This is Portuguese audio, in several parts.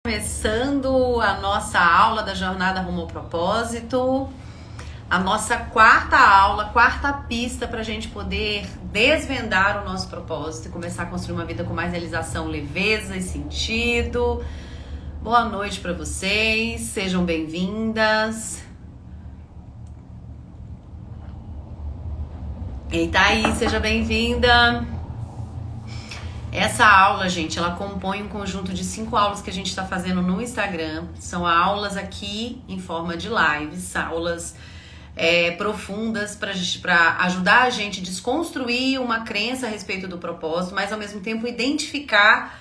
Começando a nossa aula da Jornada Rumo ao Propósito, a nossa quarta aula, quarta pista para a gente poder desvendar o nosso propósito e começar a construir uma vida com mais realização, leveza e sentido. Boa noite para vocês, sejam bem-vindas. Eita aí, seja bem-vinda. Essa aula, gente, ela compõe um conjunto de 5 aulas que a gente está fazendo no Instagram. São aulas aqui em forma de lives, aulas profundas para ajudar a gente a desconstruir uma crença a respeito do propósito, mas ao mesmo tempo identificar,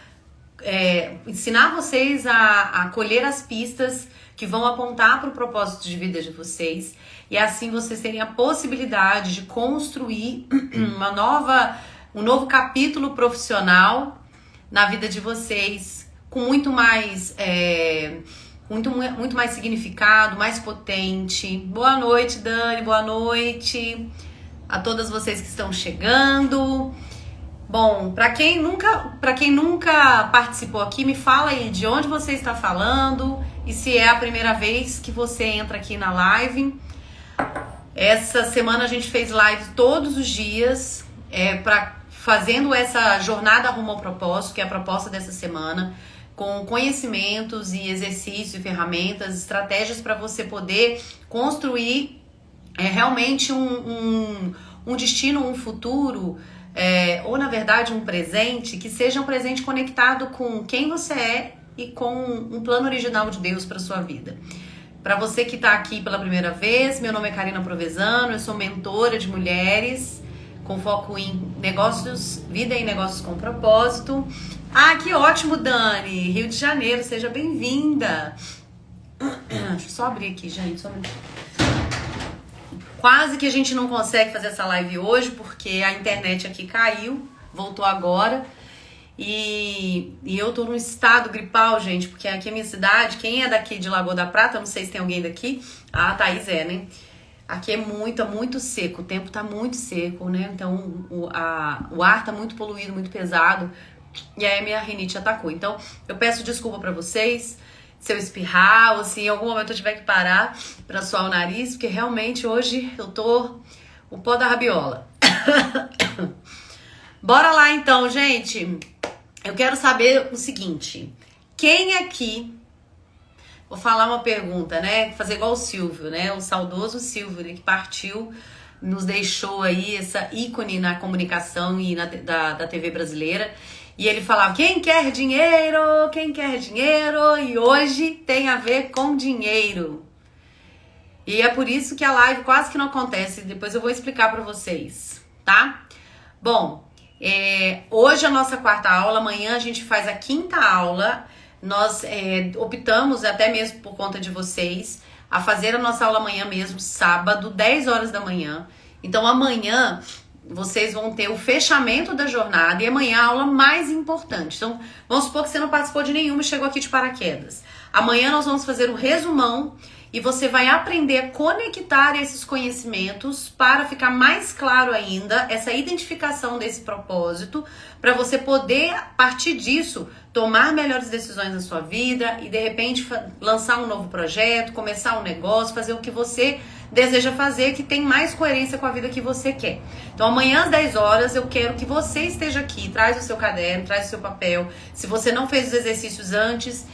ensinar vocês a colher as pistas que vão apontar para o propósito de vida de vocês. E assim vocês terem a possibilidade de construir um novo capítulo profissional na vida de vocês, com muito mais significado, mais potente. Boa noite, Dani, boa noite a todas vocês que estão chegando. Bom, para quem nunca participou aqui, me fala aí de onde você está falando e se é a primeira vez que você entra aqui na live. Essa semana a gente fez live todos os dias, fazendo essa jornada rumo ao propósito, que é a proposta dessa semana, com conhecimentos e exercícios, e ferramentas, estratégias para você poder construir realmente um destino, um futuro, ou na verdade um presente, que seja um presente conectado com quem você é e com um plano original de Deus para sua vida. Para você que está aqui pela primeira vez, meu nome é Karina Provenzano, eu sou mentora de mulheres, com foco em negócios, vida e negócios com propósito. Ah, que ótimo, Dani! Rio de Janeiro, seja bem-vinda! Deixa eu só abrir aqui, gente. Quase que a gente não consegue fazer essa live hoje, porque a internet aqui caiu, voltou agora. E eu tô num estado gripal, gente, porque aqui é a minha cidade, quem é daqui de Lagoa da Prata, não sei se tem alguém daqui. Ah, a Thaís né? Aqui é muito seco, o tempo tá muito seco, né? Então o ar tá muito poluído, muito pesado. E aí a minha rinite atacou. Então eu peço desculpa pra vocês se eu espirrar ou se em algum momento eu tiver que parar pra suar o nariz, porque realmente hoje eu tô o pó da rabiola. Bora lá então, gente. Eu quero saber o seguinte: quem aqui... Vou falar uma pergunta, né? Fazer igual o Silvio, né? O saudoso Silvio, né? Que partiu, nos deixou aí essa ícone na comunicação e da TV brasileira. E ele falava, quem quer dinheiro? Quem quer dinheiro? E hoje tem a ver com dinheiro. E é por isso que a live quase que não acontece. Depois eu vou explicar pra vocês, tá? Bom, hoje é a nossa quarta aula. Amanhã a gente faz a quinta aula. Nós optamos, até mesmo por conta de vocês, a fazer a nossa aula amanhã mesmo, sábado, 10 horas da manhã. Então amanhã vocês vão ter o fechamento da jornada e amanhã a aula mais importante. Então vamos supor que você não participou de nenhuma e chegou aqui de paraquedas. Amanhã nós vamos fazer o resumão e você vai aprender a conectar esses conhecimentos para ficar mais claro ainda essa identificação desse propósito, para você poder, a partir disso, tomar melhores decisões na sua vida e, de repente, lançar um novo projeto, começar um negócio, fazer o que você deseja fazer, que tem mais coerência com a vida que você quer. Então, amanhã às 10 horas, eu quero que você esteja aqui, traz o seu caderno, traz o seu papel. Se você não fez os exercícios antes,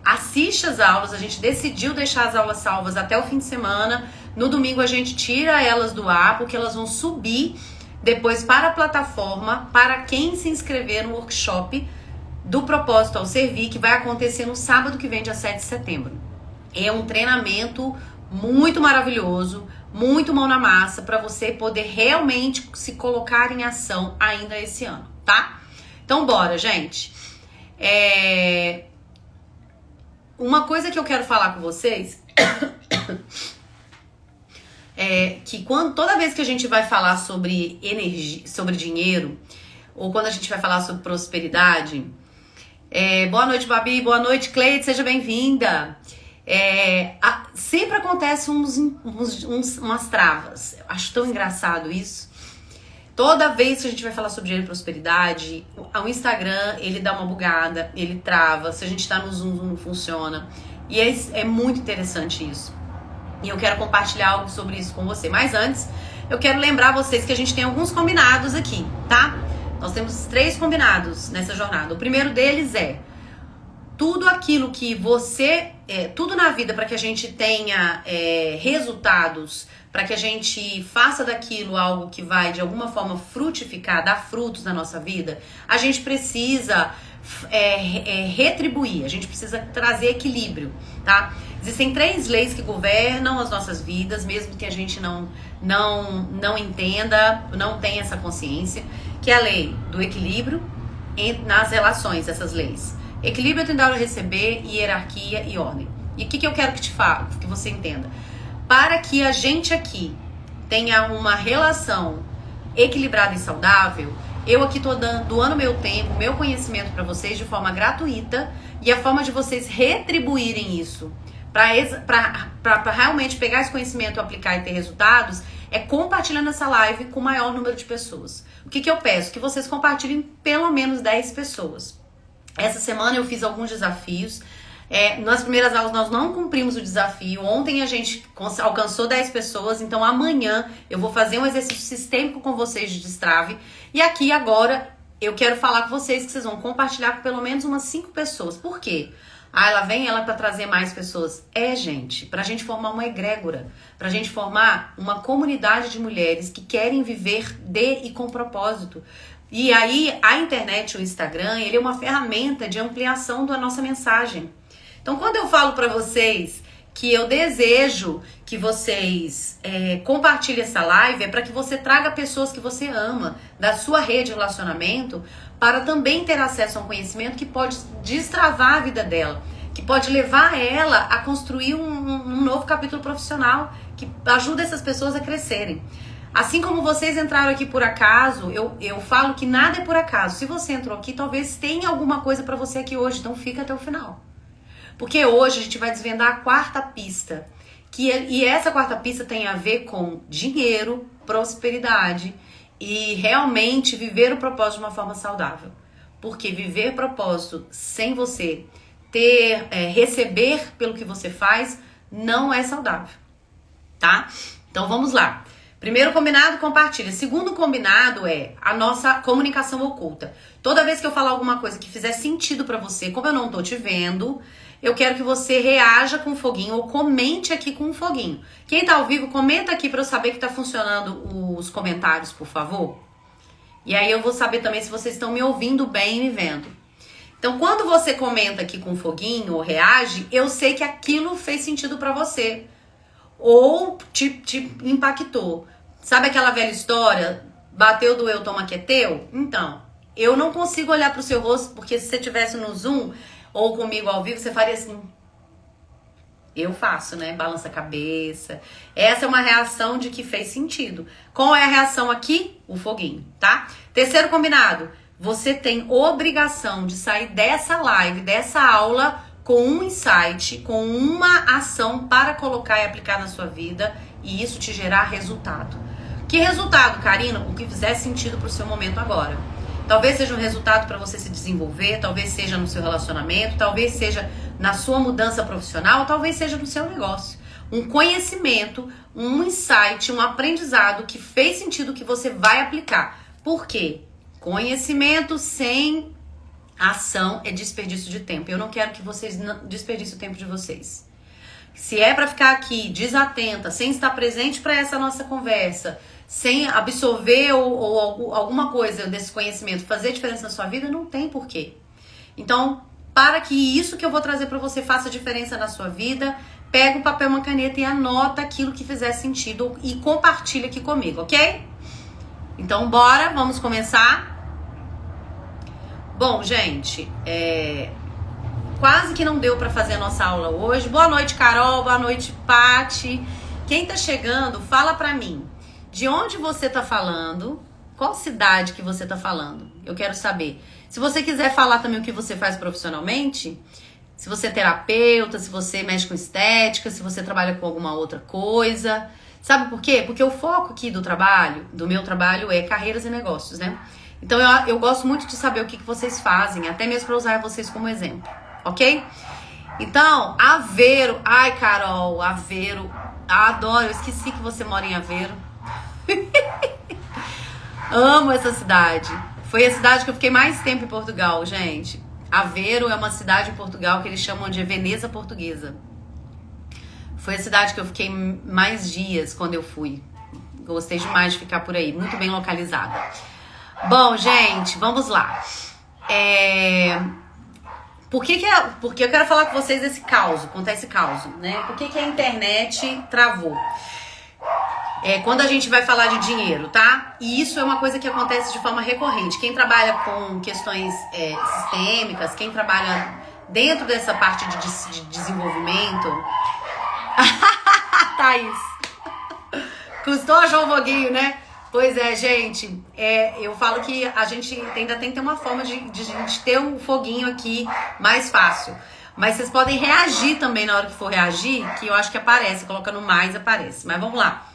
assiste as aulas. A gente decidiu deixar as aulas salvas até o fim de semana. No domingo a gente tira elas do ar, porque elas vão subir depois para a plataforma, para quem se inscrever no workshop do Propósito ao Servir, que vai acontecer no sábado que vem, dia 7 de setembro. É um treinamento muito maravilhoso, muito mão na massa, para você poder realmente se colocar em ação ainda esse ano, tá? Então bora, gente. Uma coisa que eu quero falar com vocês é que toda vez que a gente vai falar sobre energia, sobre dinheiro, ou quando a gente vai falar sobre prosperidade, boa noite, Babi, boa noite, Cleide, seja bem-vinda. Sempre acontece umas travas. Eu acho tão engraçado isso. Toda vez que a gente vai falar sobre dinheiro e prosperidade, o Instagram, ele dá uma bugada, ele trava. Se a gente tá no Zoom, não funciona. E é muito interessante isso. E eu quero compartilhar algo sobre isso com você. Mas antes, eu quero lembrar vocês que a gente tem alguns combinados aqui, tá? Nós temos 3 combinados nessa jornada. O primeiro deles é tudo aquilo que você... tudo na vida para que a gente tenha resultados, para que a gente faça daquilo algo que vai de alguma forma frutificar, dar frutos na nossa vida, a gente precisa retribuir, a gente precisa trazer equilíbrio, tá? Existem 3 leis que governam as nossas vidas, mesmo que a gente não entenda, não tenha essa consciência, que é a lei do equilíbrio nas relações, essas leis. Equilíbrio entre dar e receber, hierarquia e ordem. E o que eu quero que você entenda? Para que a gente aqui tenha uma relação equilibrada e saudável, eu aqui tô doando meu tempo, meu conhecimento para vocês de forma gratuita, e a forma de vocês retribuírem isso para realmente pegar esse conhecimento, aplicar e ter resultados, é compartilhando essa live com o maior número de pessoas. O que eu peço? Que vocês compartilhem pelo menos 10 pessoas. Essa semana eu fiz alguns desafios. Nas primeiras aulas nós não cumprimos o desafio. Ontem a gente alcançou 10 pessoas. Então amanhã eu vou fazer um exercício sistêmico com vocês de destrave. E aqui agora eu quero falar com vocês que vocês vão compartilhar com pelo menos umas 5 pessoas. Por quê? Ela vem para trazer mais pessoas. Gente, pra gente formar uma egrégora, pra gente formar uma comunidade de mulheres que querem viver de e com propósito. E aí a internet, o Instagram, ele é uma ferramenta de ampliação da nossa mensagem. Então quando eu falo pra vocês que eu desejo que vocês compartilhem essa live, é para que você traga pessoas que você ama da sua rede de relacionamento para também ter acesso a um conhecimento que pode destravar a vida dela, que pode levar ela a construir um novo capítulo profissional, que ajuda essas pessoas a crescerem. Assim como vocês entraram aqui por acaso, eu falo que nada é por acaso. Se você entrou aqui, talvez tenha alguma coisa para você aqui hoje, então fica até o final. Porque hoje a gente vai desvendar a 4ª pista. E essa 4ª pista tem a ver com dinheiro, prosperidade e realmente viver o propósito de uma forma saudável. Porque viver propósito sem você receber pelo que você faz não é saudável, tá? Então vamos lá. Primeiro combinado, compartilha. Segundo combinado é a nossa comunicação oculta. Toda vez que eu falar alguma coisa que fizer sentido pra você, como eu não tô te vendo, eu quero que você reaja com um foguinho ou comente aqui com um foguinho. Quem tá ao vivo, comenta aqui pra eu saber que tá funcionando os comentários, por favor. E aí eu vou saber também se vocês estão me ouvindo bem e me vendo. Então, quando você comenta aqui com um foguinho ou reage, eu sei que aquilo fez sentido pra você. Ou te impactou. Sabe aquela velha história? Bateu, doeu, toma que é teu? Então, eu não consigo olhar pro seu rosto, porque se você estivesse no Zoom ou comigo ao vivo, você faria assim. Eu faço, né? Balança a cabeça. Essa é uma reação de que fez sentido. Qual é a reação aqui? O foguinho, tá? Terceiro combinado. Você tem obrigação de sair dessa live, dessa aula, com um insight, com uma ação para colocar e aplicar na sua vida e isso te gerar resultado. Que resultado, Karina? O que fizer sentido para o seu momento agora. Talvez seja um resultado para você se desenvolver, talvez seja no seu relacionamento, talvez seja na sua mudança profissional, talvez seja no seu negócio. Um conhecimento, um insight, um aprendizado que fez sentido que você vai aplicar. Por quê? Conhecimento sem ação é desperdício de tempo. Eu não quero que vocês desperdicem o tempo de vocês. Se é para ficar aqui desatenta, sem estar presente para essa nossa conversa, sem absorver ou alguma coisa desse conhecimento fazer diferença na sua vida, não tem porquê. Então, para que isso que eu vou trazer para você faça diferença na sua vida, pega um papel e uma caneta e anota aquilo que fizer sentido e compartilha aqui comigo, ok? Então, bora, vamos começar. Bom, gente, quase que não deu para fazer a nossa aula hoje. Boa noite, Carol. Boa noite, Pati. Quem tá chegando, fala pra mim. De onde você tá falando? Qual cidade que você tá falando? Eu quero saber. Se você quiser falar também o que você faz profissionalmente, se você é terapeuta, se você mexe com estética, se você trabalha com alguma outra coisa, Sabe por quê? Porque o foco aqui do meu trabalho é carreiras e negócios, né? Então eu gosto muito de saber o que vocês fazem, até mesmo para usar vocês como exemplo, ok? Então, Aveiro, ai Carol, Aveiro, adoro, eu esqueci que você mora em Aveiro. Amo essa cidade. Foi a cidade que eu fiquei mais tempo em Portugal, gente. Aveiro é uma cidade em Portugal que eles chamam de Veneza Portuguesa. Foi a cidade que eu fiquei mais dias quando eu fui. Gostei demais de ficar por aí, muito bem localizada. Bom, gente, vamos lá. Porque eu quero falar com vocês desse caos, contar esse caos, né? Por que a internet travou? Quando a gente vai falar de dinheiro, tá? E isso é uma coisa que acontece de forma recorrente. Quem trabalha com questões sistêmicas, quem trabalha dentro dessa parte de desenvolvimento... Thaís, custou achar um foguinho, né? Pois é, gente, eu falo que a gente ainda tem que ter uma forma de ter um foguinho aqui mais fácil. Mas vocês podem reagir também na hora que for reagir, que eu acho que aparece, colocando mais aparece. Mas vamos lá.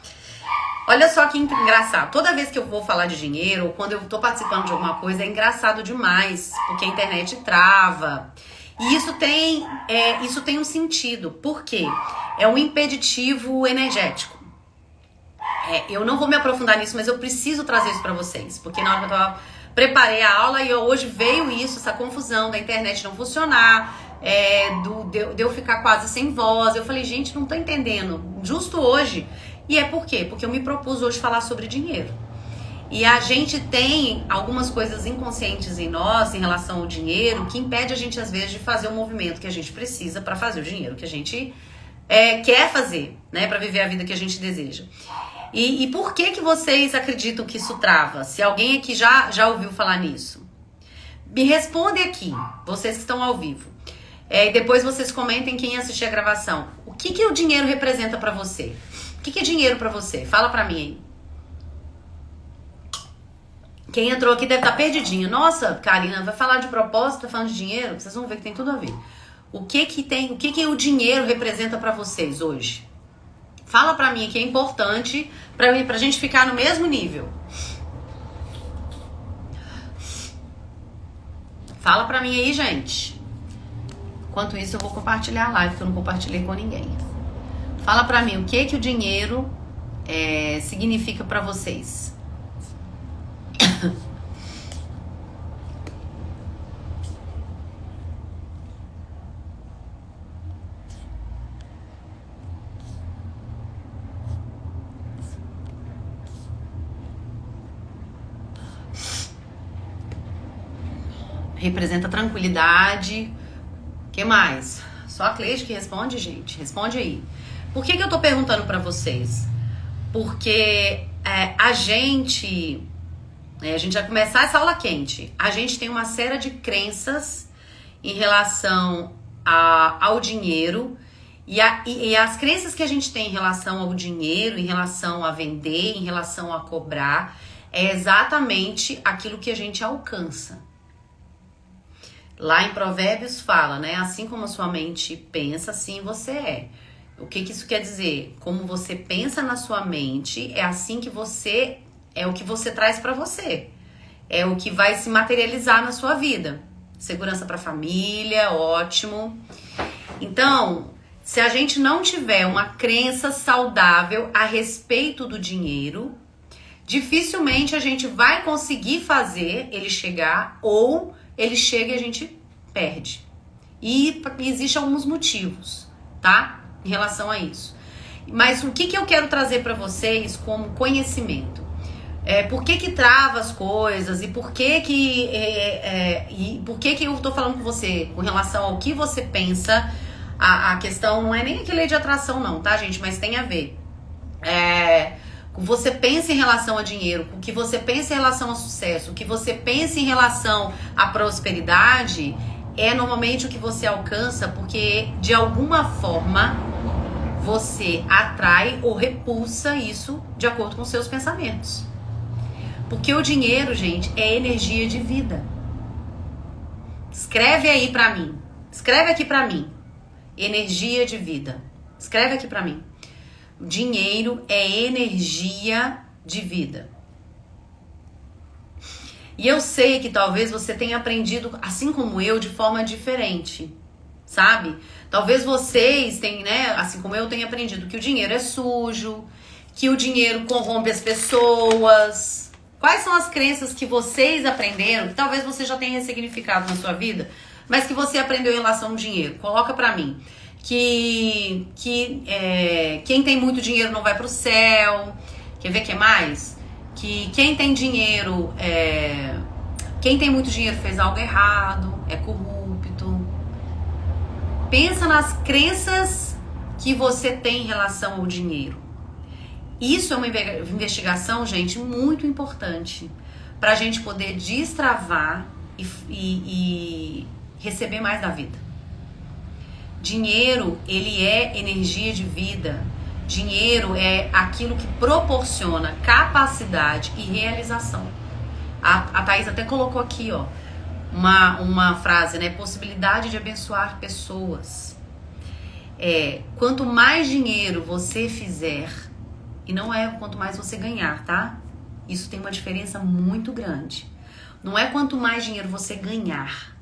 Olha só que engraçado. Toda vez que eu vou falar de dinheiro, ou quando eu tô participando de alguma coisa, é engraçado demais, porque a internet trava. E isso tem um sentido. Por quê? É um impeditivo energético. Eu não vou me aprofundar nisso, mas eu preciso trazer isso pra vocês. Porque na hora que eu preparei a aula e hoje veio isso, essa confusão da internet não funcionar, de eu ficar quase sem voz. Eu falei, gente, não tô entendendo. Justo hoje. E por quê? Porque eu me propus hoje falar sobre dinheiro. E a gente tem algumas coisas inconscientes em nós em relação ao dinheiro que impede a gente, às vezes, de fazer o movimento que a gente precisa para fazer o dinheiro que a gente quer fazer, né? Para viver a vida que a gente deseja. E por que vocês acreditam que isso trava? Se alguém aqui já ouviu falar nisso, me responde aqui, vocês que estão ao vivo. E depois vocês comentem quem assistir a gravação. O que o dinheiro representa para você? O que é dinheiro para você? Fala para mim aí. Quem entrou aqui deve estar perdidinho. Nossa, Karina, vai falar de propósito, tá falando de dinheiro? Vocês vão ver que tem tudo a ver. O que o dinheiro representa para vocês hoje? Fala pra mim que é importante pra gente ficar no mesmo nível. Fala pra mim aí, gente. Enquanto isso, eu vou compartilhar a live, que eu não compartilhei com ninguém. Fala pra mim, o que o dinheiro significa pra vocês? Representa tranquilidade. O que mais? Só a Cleide que responde, gente. Responde aí. Por que eu tô perguntando pra vocês? Porque a gente vai começar essa aula quente. A gente tem uma série de crenças em relação ao dinheiro. E as crenças que a gente tem em relação ao dinheiro, em relação a vender, em relação a cobrar, é exatamente aquilo que a gente alcança. Lá em Provérbios fala, né? Assim como a sua mente pensa, assim você é. O que isso quer dizer? Como você pensa na sua mente, é assim que você... É o que você traz pra você. É o que vai se materializar na sua vida. Segurança pra família, ótimo. Então, se a gente não tiver uma crença saudável a respeito do dinheiro, dificilmente a gente vai conseguir fazer ele chegar, ou ele chega e a gente perde. E existem alguns motivos, tá? Em relação a isso. Mas o que eu quero trazer para vocês como conhecimento? Por que trava as coisas e por que eu tô falando com você com relação ao que você pensa. A questão não é nem aquele lei de atração não, tá, gente? Mas tem a ver. O que você pensa em relação a dinheiro, o que você pensa em relação a sucesso, o que você pensa em relação à prosperidade é normalmente o que você alcança, porque de alguma forma você atrai ou repulsa isso de acordo com seus pensamentos. Porque o dinheiro, gente, é energia de vida. Escreve aí pra mim. Escreve aqui pra mim. Energia de vida. Escreve aqui pra mim. Dinheiro é energia de vida. E eu sei que talvez você tenha aprendido, assim como eu, de forma diferente, sabe? Talvez vocês tenham, né, assim como eu, tenham aprendido que o dinheiro é sujo, que o dinheiro corrompe as pessoas. Quais são as crenças que vocês aprenderam, que talvez você já tenha ressignificado na sua vida, mas que você aprendeu em relação ao dinheiro? Coloca pra mim. Que quem tem muito dinheiro não vai pro céu. Quer ver o que mais? Que quem tem dinheiro, quem tem muito dinheiro fez algo errado, é corrupto. Pensa nas crenças que você tem em relação ao dinheiro. Isso é uma investigação, gente, muito importante pra gente poder destravar e receber mais da vida. Dinheiro, ele é energia de vida. Dinheiro é aquilo que proporciona capacidade e realização. A Thaís até colocou aqui, ó, uma frase, né? Possibilidade de abençoar pessoas. Quanto mais dinheiro você fizer, e não é quanto mais você ganhar, tá? Isso tem uma diferença muito grande. Não é quanto mais dinheiro você ganhar.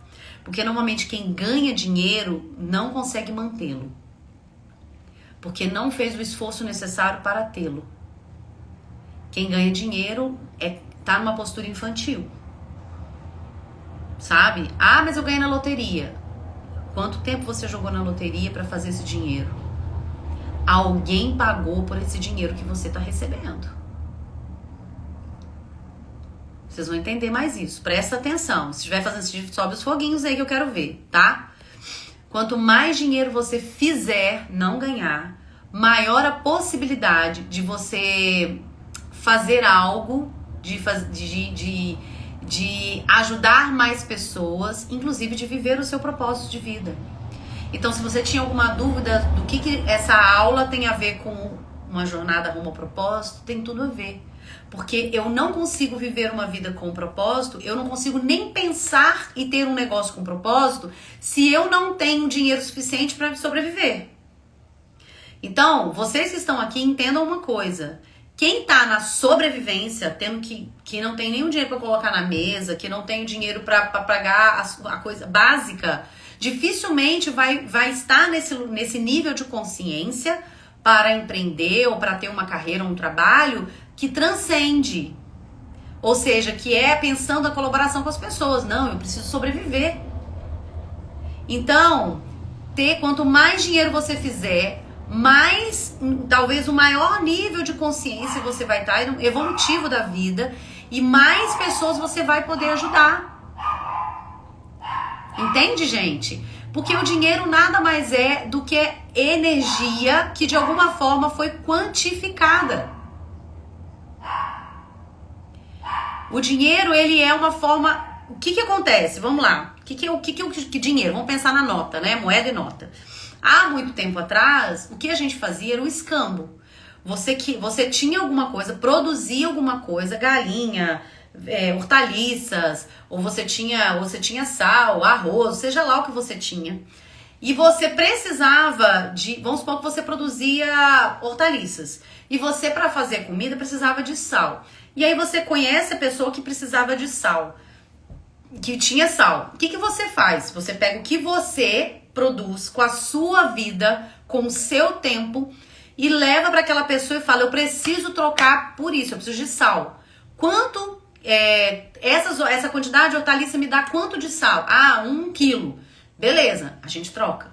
Porque normalmente quem ganha dinheiro não consegue mantê-lo. Porque não fez o esforço necessário para tê-lo. Quem ganha dinheiro tá numa postura infantil. Sabe? Ah, mas eu ganhei na loteria. Quanto tempo você jogou na loteria para fazer esse dinheiro? Alguém pagou por esse dinheiro que você tá recebendo. Vocês vão entender mais isso. Presta atenção. Se estiver fazendo sentido, sobe os foguinhos aí que eu quero ver, tá? Quanto mais dinheiro você fizer, não ganhar, maior a possibilidade de você fazer algo, de ajudar mais pessoas, inclusive de viver o seu propósito de vida. Então, se você tinha alguma dúvida do que essa aula tem a ver com uma jornada rumo ao propósito, tem tudo a ver. Porque eu não consigo viver uma vida com propósito, eu não consigo nem pensar e ter um negócio com propósito se eu não tenho dinheiro suficiente para sobreviver. Então, vocês que estão aqui, entendam uma coisa. Quem tá na sobrevivência, tendo que não tem nenhum dinheiro para colocar na mesa, que não tem dinheiro para pagar a coisa básica, dificilmente vai estar nesse nível de consciência para empreender ou para ter uma carreira, um trabalho que transcende. Ou seja, que é pensando a colaboração com as pessoas. Não, eu preciso sobreviver. Então, quanto mais dinheiro você fizer, mais, talvez o maior nível de consciência você vai estar evolutivo da vida e mais pessoas você vai poder ajudar. Entende, gente? Porque o dinheiro nada mais é do que energia que de alguma forma foi quantificada. O dinheiro, ele é uma forma... O que acontece? Vamos lá. O que dinheiro? Vamos pensar na nota, né? Moeda e nota. Há muito tempo atrás, o que a gente fazia era o escambo. Você tinha alguma coisa, produzia alguma coisa, galinha, hortaliças, ou você tinha sal, arroz, seja lá o que você tinha. E você precisava de... Vamos supor que você produzia hortaliças. E você, para fazer comida, precisava de sal. E aí você conhece a pessoa que precisava de sal, que tinha sal. O que você faz? Você pega o que você produz com a sua vida, com o seu tempo, e leva para aquela pessoa e fala, eu preciso trocar por isso, eu preciso de sal. Quanto, essa quantidade de hortaliça me dá quanto de sal? 1 quilo. Beleza, a gente troca.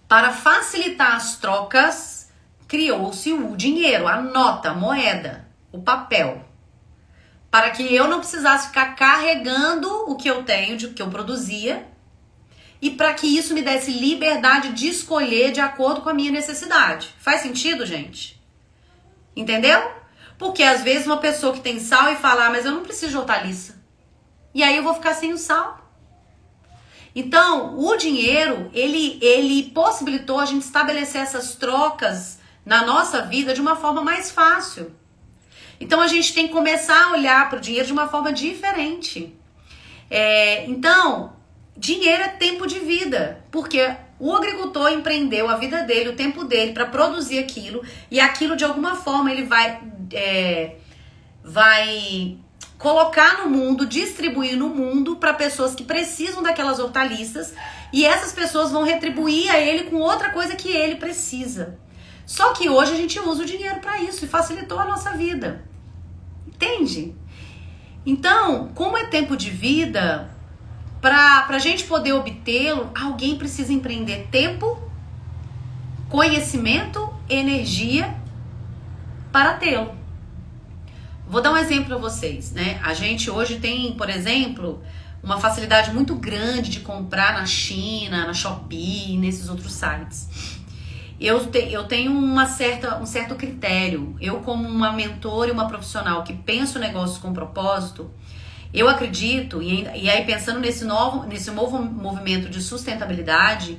Para facilitar as trocas, criou-se o dinheiro, a nota, a moeda. O papel, para que eu não precisasse ficar carregando o que eu tenho, o que eu produzia, e para que isso me desse liberdade de escolher de acordo com a minha necessidade. Faz sentido, gente? Entendeu? Porque às vezes uma pessoa que tem sal e fala, mas eu não preciso de hortaliça. E aí eu vou ficar sem o sal. Então, o dinheiro, ele possibilitou a gente estabelecer essas trocas na nossa vida de uma forma mais fácil. Então, a gente tem que começar a olhar para o dinheiro de uma forma diferente. Então, dinheiro é tempo de vida. Porque O agricultor empreendeu a vida dele, o tempo dele para produzir aquilo, e aquilo de alguma forma ele vai colocar no mundo, distribuir no mundo para pessoas que precisam daquelas hortaliças, e essas pessoas vão retribuir a ele com outra coisa que ele precisa. Só que hoje a gente usa o dinheiro para isso e facilitou a nossa vida. Entende? Então, como é tempo de vida, para a gente poder obtê-lo, alguém precisa empreender tempo, conhecimento, energia para tê-lo. Vou dar um exemplo para vocês, né? A gente hoje tem, por exemplo, uma facilidade muito grande de comprar na China, na Shopee, nesses outros sites. Eu tenho um certo critério. Eu, como uma mentora e uma profissional que pensa o negócio com propósito, eu acredito, e aí pensando nesse novo movimento de sustentabilidade,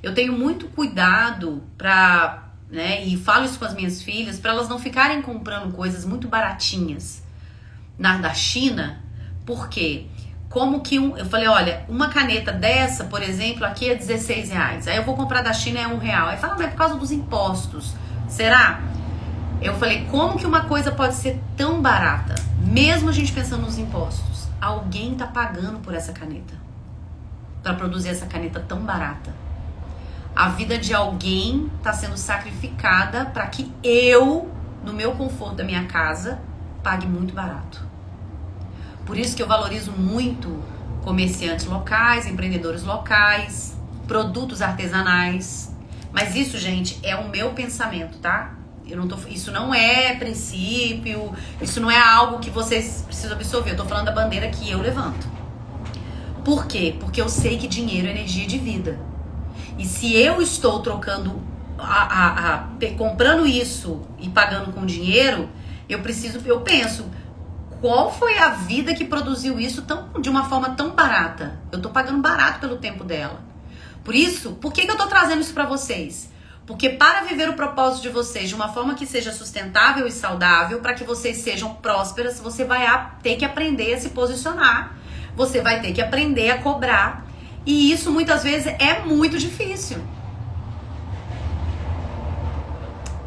eu tenho muito cuidado para, né, e falo isso com as minhas filhas, para elas não ficarem comprando coisas muito baratinhas da China. Por quê? Como que eu falei, olha, uma caneta dessa, por exemplo, aqui é R$16. Aí eu vou comprar da China é R$1. Aí fala, mas é por causa dos impostos. Será? Eu falei, como que uma coisa pode ser tão barata? Mesmo a gente pensando nos impostos, alguém tá pagando por essa caneta, para produzir essa caneta tão barata. A vida de alguém tá sendo sacrificada para que eu, no meu conforto da minha casa, pague muito barato. Por isso que eu valorizo muito comerciantes locais, empreendedores locais, produtos artesanais. Mas isso, gente, é o meu pensamento, tá? Isso não é princípio, isso não é algo que vocês precisam absorver. Eu tô falando da bandeira que eu levanto. Por quê? Porque eu sei que dinheiro é energia de vida. E se eu estou trocando, comprando isso e pagando com dinheiro, eu penso, qual foi a vida que produziu isso de uma forma tão barata? Eu tô pagando barato pelo tempo dela. Por isso, por que eu tô trazendo isso pra vocês? Porque para viver o propósito de vocês de uma forma que seja sustentável e saudável, para que vocês sejam prósperas, você vai ter que aprender a se posicionar. Você vai ter que aprender a cobrar. E isso muitas vezes é muito difícil.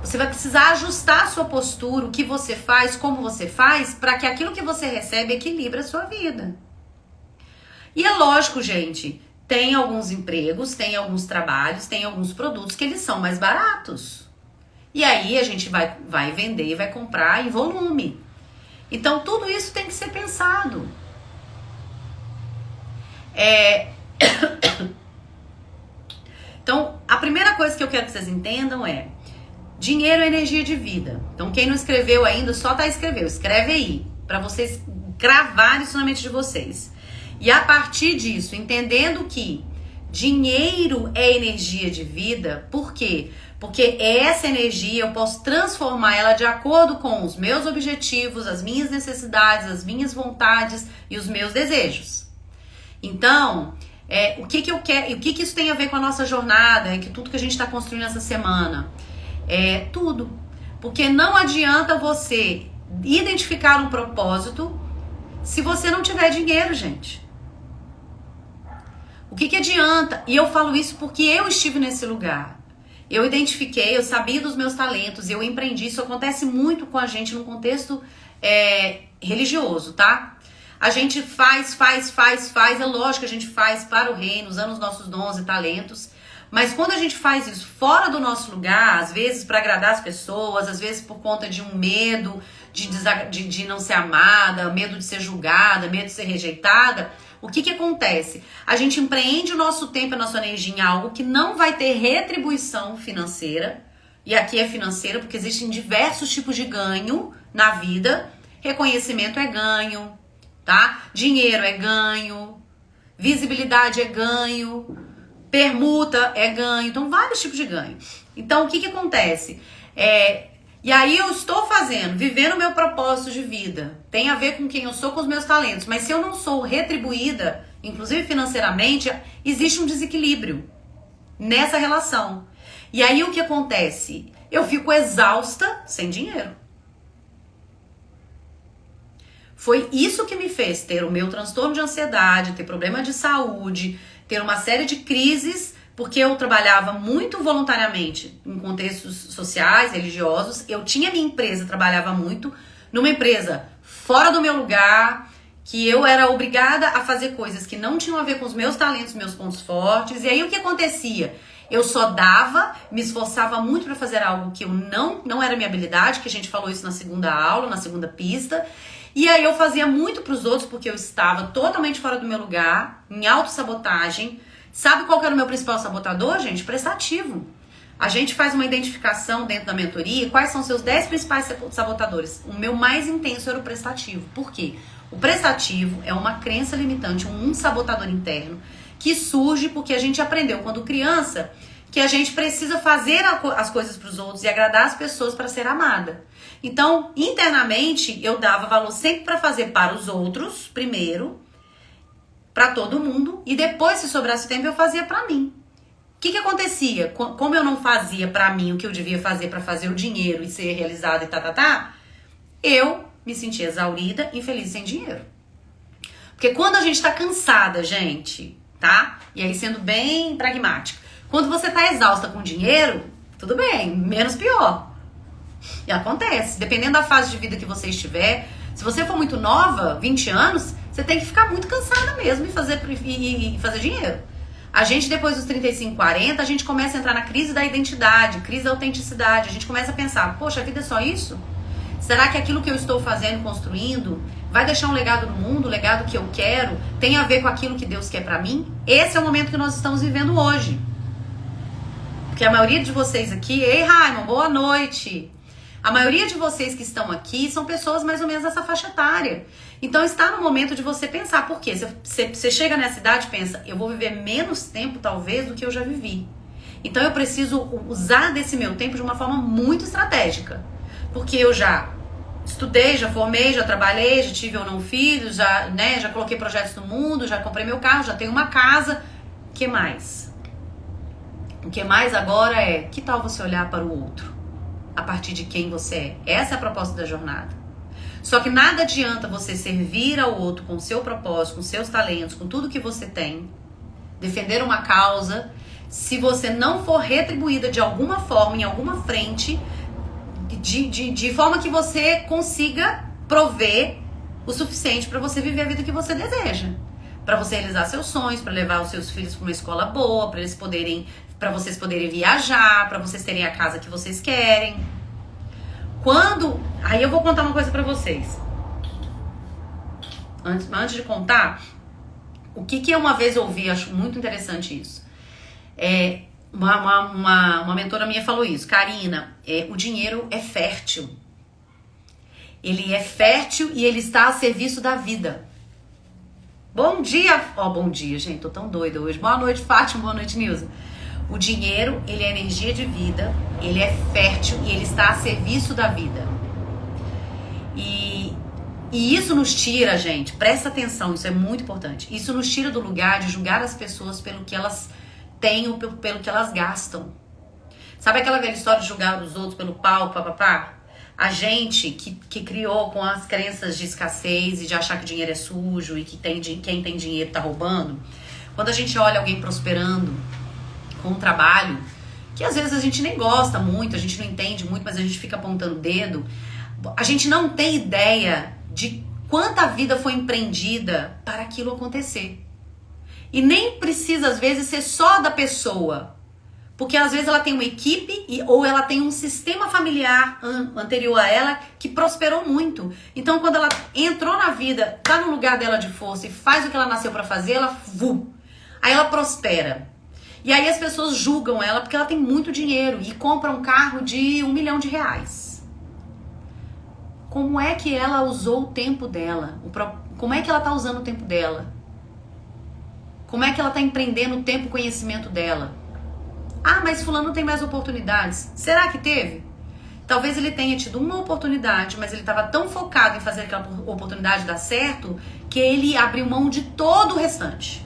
Você vai precisar ajustar a sua postura, o que você faz, como você faz, para que aquilo que você recebe equilibre a sua vida. E é lógico, gente, tem alguns empregos, tem alguns trabalhos, tem alguns produtos que eles são mais baratos. E aí a gente vai vender e vai comprar em volume. Então tudo isso tem que ser pensado. Então, a primeira coisa que eu quero que vocês entendam é: dinheiro é energia de vida. Então, quem não escreveu ainda, só tá escrevendo. Escreve aí, para vocês gravarem isso na mente de vocês. E a partir disso, entendendo que dinheiro é energia de vida, por quê? Porque essa energia eu posso transformar ela de acordo com os meus objetivos, as minhas necessidades, as minhas vontades e os meus desejos. Então, o que eu quero, e o que isso tem a ver com a nossa jornada, que tudo que a gente está construindo essa semana? Tudo. Porque não adianta você identificar um propósito se você não tiver dinheiro, gente. O que adianta? E eu falo isso porque eu estive nesse lugar. Eu identifiquei, eu sabia dos meus talentos, eu empreendi. Isso acontece muito com a gente no contexto religioso, tá? A gente faz. É lógico que a gente faz para o reino, usando os nossos dons e talentos. Mas quando a gente faz isso fora do nosso lugar, às vezes para agradar as pessoas, às vezes por conta de um medo de não ser amada, medo de ser julgada, medo de ser rejeitada, o que acontece? A gente empreende o nosso tempo, a nossa energia em algo que não vai ter retribuição financeira. E aqui é financeira porque existem diversos tipos de ganho na vida. Reconhecimento é ganho, tá? Dinheiro é ganho, visibilidade é ganho, permuta é ganho, então vários tipos de ganho. Então o que acontece? E aí eu estou vivendo o meu propósito de vida, tem a ver com quem eu sou, com os meus talentos, mas se eu não sou retribuída, inclusive financeiramente, existe um desequilíbrio nessa relação. E aí o que acontece? Eu fico exausta sem dinheiro. Foi isso que me fez ter o meu transtorno de ansiedade, ter problema de saúde, ter uma série de crises porque eu trabalhava muito voluntariamente em contextos sociais, religiosos. Eu tinha minha empresa, trabalhava muito numa empresa fora do meu lugar, que eu era obrigada a fazer coisas que não tinham a ver com os meus talentos, meus pontos fortes. E aí o que acontecia? Eu só dava, me esforçava muito para fazer algo que eu não era minha habilidade, que a gente falou isso na segunda aula, na segunda pista. E aí eu fazia muito para os outros porque eu estava totalmente fora do meu lugar, em autossabotagem. Sabe qual que era o meu principal sabotador, gente? Prestativo. A gente faz uma identificação dentro da mentoria, quais são os seus 10 principais sabotadores. O meu mais intenso era o prestativo. Por quê? O prestativo é uma crença limitante, um sabotador interno, que surge porque a gente aprendeu quando criança que a gente precisa fazer as coisas para os outros e agradar as pessoas para ser amada. Então, internamente, eu dava valor sempre para fazer para os outros, primeiro, para todo mundo, e depois, se sobrasse tempo, eu fazia para mim. O que acontecia? Como eu não fazia para mim o que eu devia fazer para fazer o dinheiro e ser realizada e eu me sentia exaurida, infeliz sem dinheiro. Porque quando a gente tá cansada, gente, tá? E aí sendo bem pragmática. Quando você tá exausta com dinheiro, tudo bem, menos pior. E acontece, dependendo da fase de vida que você estiver. Se você for muito nova, 20 anos, você tem que ficar muito cansada mesmo e fazer dinheiro. A gente, depois dos 35, 40, a gente começa a entrar na crise da identidade, crise da autenticidade. A gente começa a pensar, poxa, a vida é só isso? Será que aquilo que eu estou fazendo, construindo, vai deixar um legado no mundo, o legado que eu quero, tem a ver com aquilo que Deus quer pra mim? Esse é o momento que nós estamos vivendo hoje. Porque a maioria de vocês aqui, ei Raimon, boa noite. A maioria de vocês que estão aqui são pessoas mais ou menos dessa faixa etária. Então está no momento de você pensar, por quê? Você chega nessa idade e pensa, eu vou viver menos tempo talvez do que eu já vivi. Então eu preciso usar desse meu tempo de uma forma muito estratégica. Porque eu já estudei, já formei, já trabalhei, já tive ou não filhos, já coloquei projetos no mundo, já comprei meu carro, já tenho uma casa. O que mais? O que mais agora é, que tal você olhar para o outro? A partir de quem você é. Essa é a proposta da jornada. Só que nada adianta você servir ao outro com o seu propósito, com seus talentos, com tudo que você tem, defender uma causa, se você não for retribuída de alguma forma, em alguma frente, de forma que você consiga prover o suficiente para você viver a vida que você deseja. Para você realizar seus sonhos, para levar os seus filhos para uma escola boa, para vocês poderem viajar, para vocês terem a casa que vocês querem. Aí eu vou contar uma coisa para vocês. Antes de contar, o que eu uma vez ouvi, acho muito interessante isso. Uma mentora minha falou isso. Karina, o dinheiro é fértil. Ele é fértil e ele está a serviço da vida. Bom dia! Bom dia, gente. Tô tão doida hoje. Boa noite, Fátima. Boa noite, Nilza. O dinheiro, ele é energia de vida, ele é fértil e ele está a serviço da vida. E isso nos tira, gente, presta atenção, isso é muito importante. Isso nos tira do lugar de julgar as pessoas pelo que elas têm ou pelo que elas gastam. Sabe aquela velha história de julgar os outros pelo pau, papapá? A gente que criou com as crenças de escassez e de achar que dinheiro é sujo e que quem tem dinheiro tá roubando, quando a gente olha alguém prosperando com um trabalho que às vezes a gente nem gosta muito, a gente não entende muito, mas a gente fica apontando o dedo, a gente não tem ideia de quanta vida foi empreendida para aquilo acontecer. E nem precisa às vezes ser só da pessoa, porque às vezes ela tem uma equipe ou ela tem um sistema familiar anterior a ela que prosperou muito. Então quando ela entrou na vida, tá no lugar dela de força e faz o que ela nasceu para fazer, aí ela prospera. E aí as pessoas julgam ela porque ela tem muito dinheiro e compra um carro de R$1 milhão. Como é que ela usou o tempo dela? Como é que ela tá usando o tempo dela? Como é que ela tá empreendendo o tempo e o conhecimento dela? Ah, mas fulano tem mais oportunidades. Será que teve? Talvez ele tenha tido uma oportunidade, mas ele estava tão focado em fazer aquela oportunidade dar certo que ele abriu mão de todo o restante.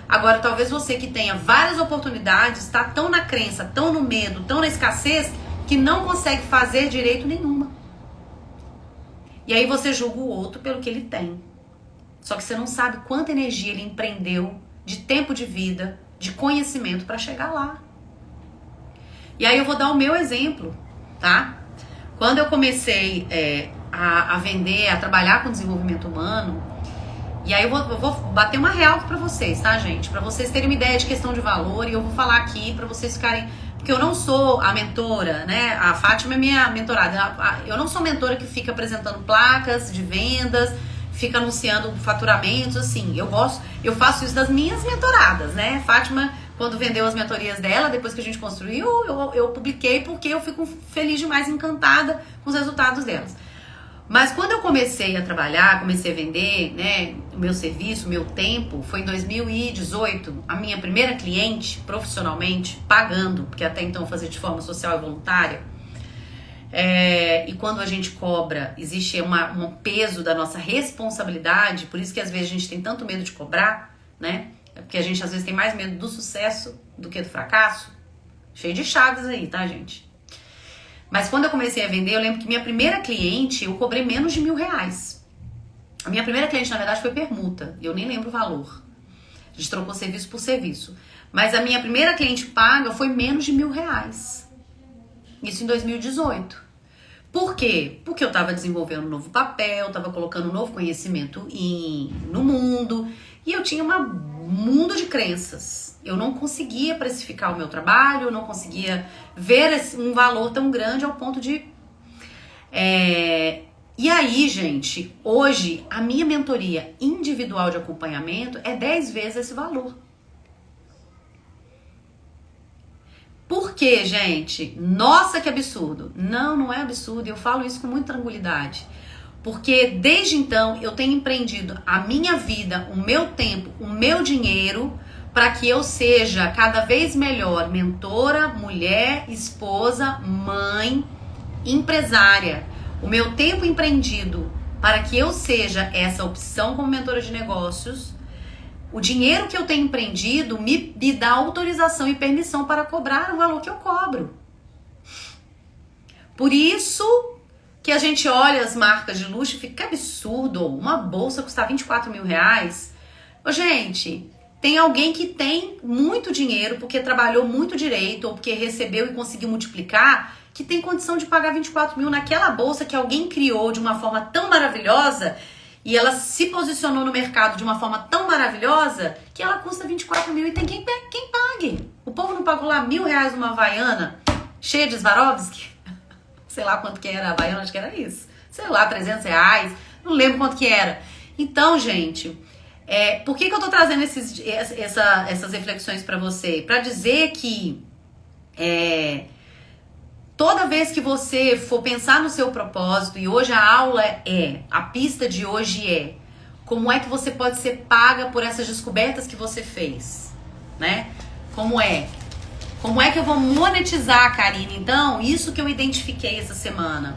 Agora, talvez você que tenha várias oportunidades, está tão na crença, tão no medo, tão na escassez, que não consegue fazer direito nenhuma. E aí você julga o outro pelo que ele tem. Só que você não sabe quanta energia ele empreendeu de tempo de vida de conhecimento para chegar lá. E aí eu vou dar o meu exemplo, tá? Quando eu comecei a vender, a trabalhar com desenvolvimento humano, e aí eu vou bater uma real aqui pra vocês, tá, gente? Pra vocês terem uma ideia de questão de valor, e eu vou falar aqui pra vocês ficarem... Porque eu não sou a mentora, né? A Fátima é minha mentorada. Eu não sou mentora que fica apresentando placas de vendas, fica anunciando faturamentos, assim. Eu faço isso das minhas mentoradas, né? Fátima, quando vendeu as mentorias dela, depois que a gente construiu, eu publiquei porque eu fico feliz demais, encantada com os resultados delas. Mas quando eu comecei a trabalhar, comecei a vender, né, o meu serviço, o meu tempo, foi em 2018, a minha primeira cliente, profissionalmente, pagando, porque até então eu fazia de forma social e voluntária. E quando a gente cobra, existe um peso da nossa responsabilidade, por isso que às vezes a gente tem tanto medo de cobrar, né? Porque a gente às vezes tem mais medo do sucesso do que do fracasso. Cheio de chaves aí, tá, gente? Mas quando eu comecei a vender, eu lembro que minha primeira cliente, eu cobrei menos de R$1.000. A minha primeira cliente, na verdade, foi permuta. Eu nem lembro o valor. A gente trocou serviço por serviço. Mas a minha primeira cliente paga foi menos de R$1.000. Isso em 2018. Por quê? Porque eu estava desenvolvendo um novo papel, estava colocando um novo conhecimento no mundo. E eu tinha um mundo de crenças. Eu não conseguia precificar o meu trabalho, eu não conseguia ver um valor tão grande ao ponto de... E aí, gente, hoje a minha mentoria individual de acompanhamento é 10 vezes esse valor. Por quê, gente? Nossa, que absurdo. Não é absurdo. Eu falo isso com muita tranquilidade. Porque desde então eu tenho empreendido a minha vida, o meu tempo, o meu dinheiro para que eu seja cada vez melhor mentora, mulher, esposa, mãe, empresária. O meu tempo empreendido para que eu seja essa opção como mentora de negócios. O dinheiro que eu tenho empreendido me dá autorização e permissão para cobrar o valor que eu cobro. Por isso que a gente olha as marcas de luxo e fica absurdo. Uma bolsa custar R$24.000. Ô, gente, tem alguém que tem muito dinheiro porque trabalhou muito direito ou porque recebeu e conseguiu multiplicar, que tem condição de pagar 24 mil naquela bolsa que alguém criou de uma forma tão maravilhosa e ela se posicionou no mercado de uma forma tão maravilhosa que ela custa 24 mil e tem quem pague. O povo não pagou lá R$1.000 numa Havaiana cheia de Swarovski? Sei lá quanto que era a Havaiana, acho que era isso. Sei lá, R$300, não lembro quanto que era. Então, gente, por que eu tô trazendo essas reflexões pra você? Pra dizer que toda vez que você for pensar no seu propósito, e hoje a aula a pista de hoje como é que você pode ser paga por essas descobertas que você fez, né? Como é que eu vou monetizar, Karine? Então, isso que eu identifiquei essa semana.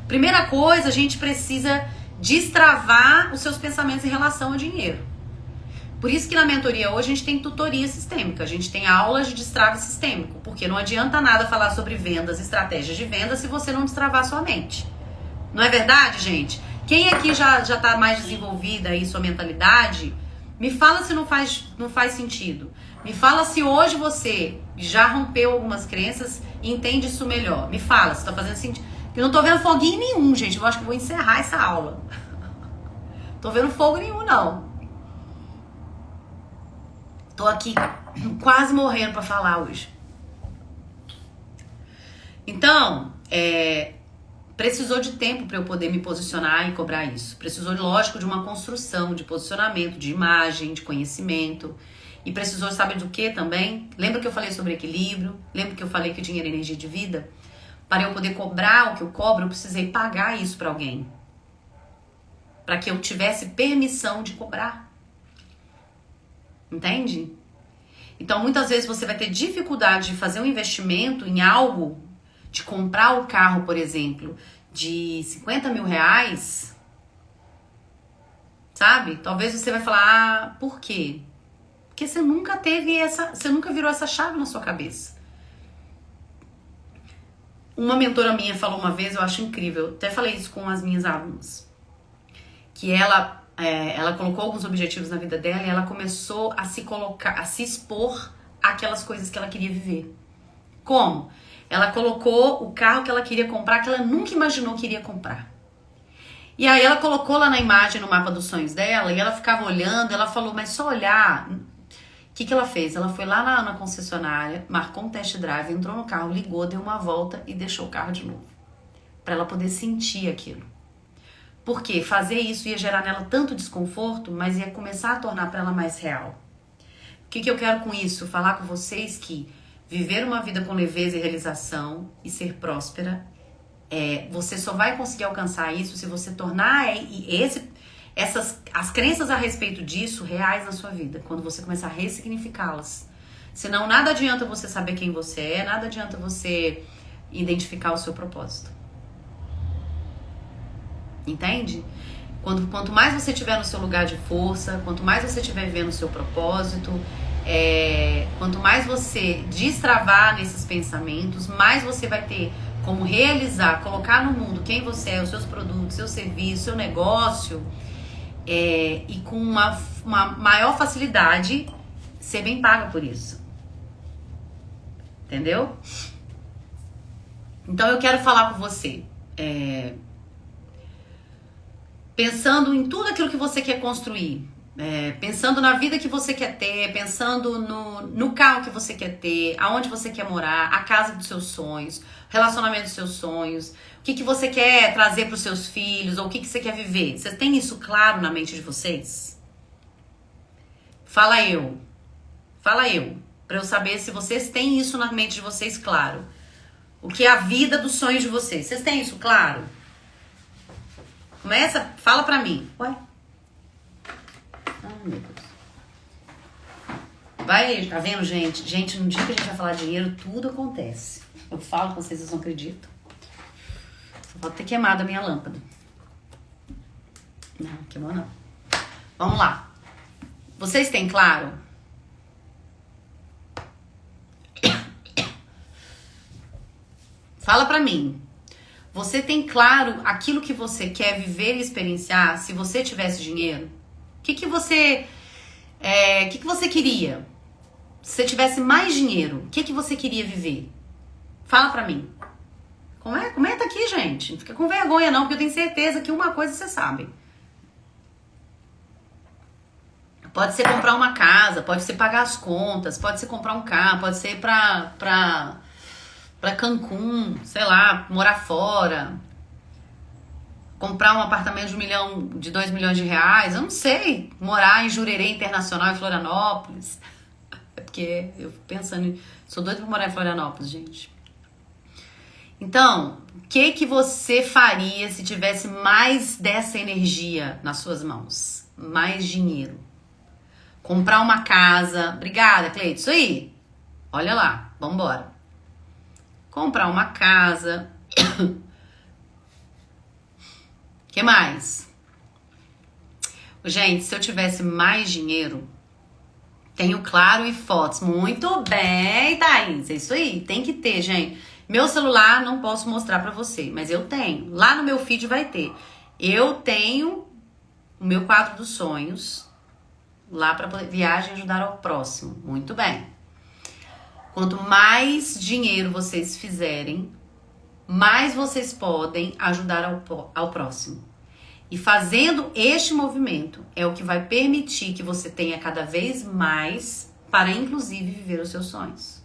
Primeira coisa, a gente precisa destravar os seus pensamentos em relação ao dinheiro. Por isso que na mentoria hoje a gente tem tutoria sistêmica, a gente tem aulas de destrave sistêmico, porque não adianta nada falar sobre vendas, estratégias de vendas, se você não destravar sua mente. Não é verdade, gente? Quem aqui já tá mais desenvolvida aí sua mentalidade, me fala se não faz sentido. Me fala se hoje você já rompeu algumas crenças e entende isso melhor. Me fala se tá fazendo sentido. Eu não tô vendo foguinho nenhum, gente. Eu acho que vou encerrar essa aula. Tô vendo fogo nenhum, não. Tô aqui quase morrendo pra falar hoje. Então, precisou de tempo para eu poder me posicionar e cobrar isso. Precisou, lógico, de uma construção de posicionamento, de imagem, de conhecimento. E precisou, sabe do que também? Lembra que eu falei sobre equilíbrio? Lembra que eu falei que o dinheiro é energia de vida? Para eu poder cobrar o que eu cobro, eu precisei pagar isso para alguém. Para que eu tivesse permissão de cobrar. Entende? Então, muitas vezes você vai ter dificuldade de fazer um investimento em algo, de comprar o carro, por exemplo, de R$50.000, sabe? Talvez você vai falar, por quê? Porque você nunca você nunca virou essa chave na sua cabeça. Uma mentora minha falou uma vez, eu acho incrível, até falei isso com as minhas alunas, que ela colocou alguns objetivos na vida dela e ela começou a se expor aquelas coisas que ela queria viver. Como? Ela colocou o carro que ela queria comprar, que ela nunca imaginou que iria comprar. E aí ela colocou lá na imagem, no mapa dos sonhos dela, e ela ficava olhando, ela falou, mas só olhar... O que ela fez? Ela foi lá na concessionária, marcou um test drive, entrou no carro, ligou, deu uma volta e deixou o carro de novo. Pra ela poder sentir aquilo. Porque fazer isso ia gerar nela tanto desconforto, mas ia começar a tornar pra ela mais real. O que eu quero com isso? Falar com vocês que viver uma vida com leveza e realização e ser próspera, você só vai conseguir alcançar isso se você tornar as crenças a respeito disso reais na sua vida, quando você começar a ressignificá-las. Senão nada adianta você saber quem você é, nada adianta você identificar o seu propósito. Entende? Quanto mais você estiver no seu lugar de força, quanto mais você estiver vivendo o seu propósito, quanto mais você destravar nesses pensamentos, mais você vai ter como realizar, colocar no mundo quem você é, os seus produtos, seu serviço, seu negócio, e com uma maior facilidade ser bem paga por isso. Entendeu? Então eu quero falar com você, pensando em tudo aquilo que você quer construir, pensando na vida que você quer ter, pensando no carro que você quer ter, aonde você quer morar, a casa dos seus sonhos, relacionamento dos seus sonhos, o que você quer trazer para os seus filhos, ou o que você quer viver. Vocês têm isso claro na mente de vocês? Fala eu, para eu saber se vocês têm isso na mente de vocês claro. O que é a vida dos sonhos de vocês. Vocês têm isso claro? Começa, fala pra mim. Ué? Ai, meu Deus. Vai, tá vendo, gente? Gente, no dia que a gente vai falar de dinheiro, tudo acontece. Eu falo com vocês não acreditam. Só pode ter queimado a minha lâmpada. Não, queimou não. Vamos lá. Vocês têm claro? Fala pra mim. Você tem claro aquilo que você quer viver e experienciar se você tivesse dinheiro? O que você queria? Se você tivesse mais dinheiro, o que você queria viver? Fala pra mim. Comenta aqui, gente. Não fica com vergonha não, porque eu tenho certeza que uma coisa você sabe. Pode ser comprar uma casa, pode ser pagar as contas, pode ser comprar um carro, pode ser pra Cancún, sei lá, morar fora, comprar um apartamento de 2 milhões de reais, eu não sei, morar em Jurerê Internacional, em Florianópolis, é porque eu fico pensando, sou doida pra morar em Florianópolis, gente. Então, o que você faria se tivesse mais dessa energia nas suas mãos? Mais dinheiro. Comprar uma casa, obrigada, Cleide, isso aí, olha lá, vambora. Comprar uma casa. Que mais? Gente, se eu tivesse mais dinheiro, tenho claro e fotos. Muito bem, Thaís. É isso aí, tem que ter, gente. Meu celular não posso mostrar pra você, mas eu tenho. Lá no meu feed vai ter. Eu tenho o meu quadro dos sonhos lá pra poder viagem e ajudar ao próximo. Muito bem. Quanto mais dinheiro vocês fizerem, mais vocês podem ajudar ao próximo. E fazendo este movimento é o que vai permitir que você tenha cada vez mais para, inclusive, viver os seus sonhos.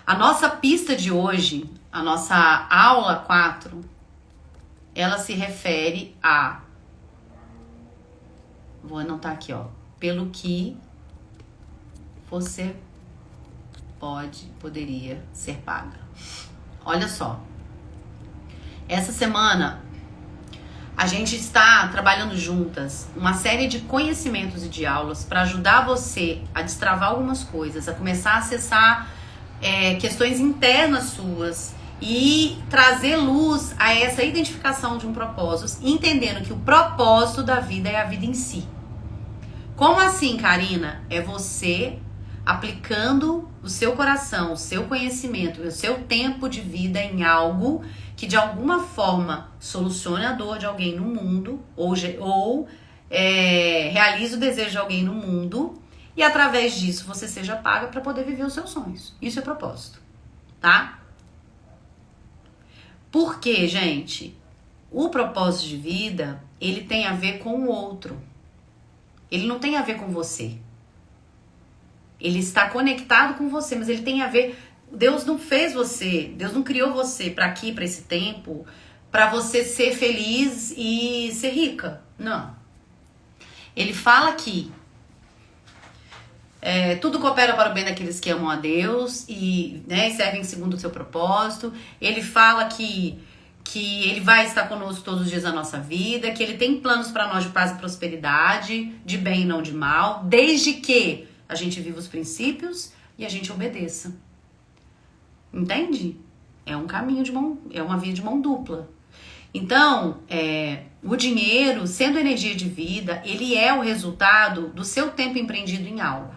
A nossa pista de hoje, a nossa aula 4, ela se refere a... Vou anotar aqui, ó. Pelo que você poderia ser paga. Olha só. Essa semana a gente está trabalhando juntas uma série de conhecimentos e de aulas para ajudar você a destravar algumas coisas, a começar a acessar questões internas suas e trazer luz a essa identificação de um propósito, entendendo que o propósito da vida é a vida em si. Como assim, Karina? É você aplicando o seu coração, o seu conhecimento, o seu tempo de vida em algo que de alguma forma solucione a dor de alguém no mundo ou realize o desejo de alguém no mundo e através disso você seja paga para poder viver os seus sonhos. Isso é propósito, tá? Porque, gente, o propósito de vida, ele tem a ver com o outro. Ele não tem a ver com você. Ele está conectado com você, mas ele tem a ver... Deus não fez você, Deus não criou você para aqui, para esse tempo, para você ser feliz e ser rica. Não. Ele fala que tudo coopera para o bem daqueles que amam a Deus e, né, servem segundo o seu propósito. Ele fala que ele vai estar conosco todos os dias da nossa vida, que ele tem planos para nós de paz e prosperidade, de bem e não de mal, desde que a gente viva os princípios e a gente obedeça. Entende? É um caminho é uma via de mão dupla. Então, o dinheiro, sendo energia de vida, ele é o resultado do seu tempo empreendido em algo.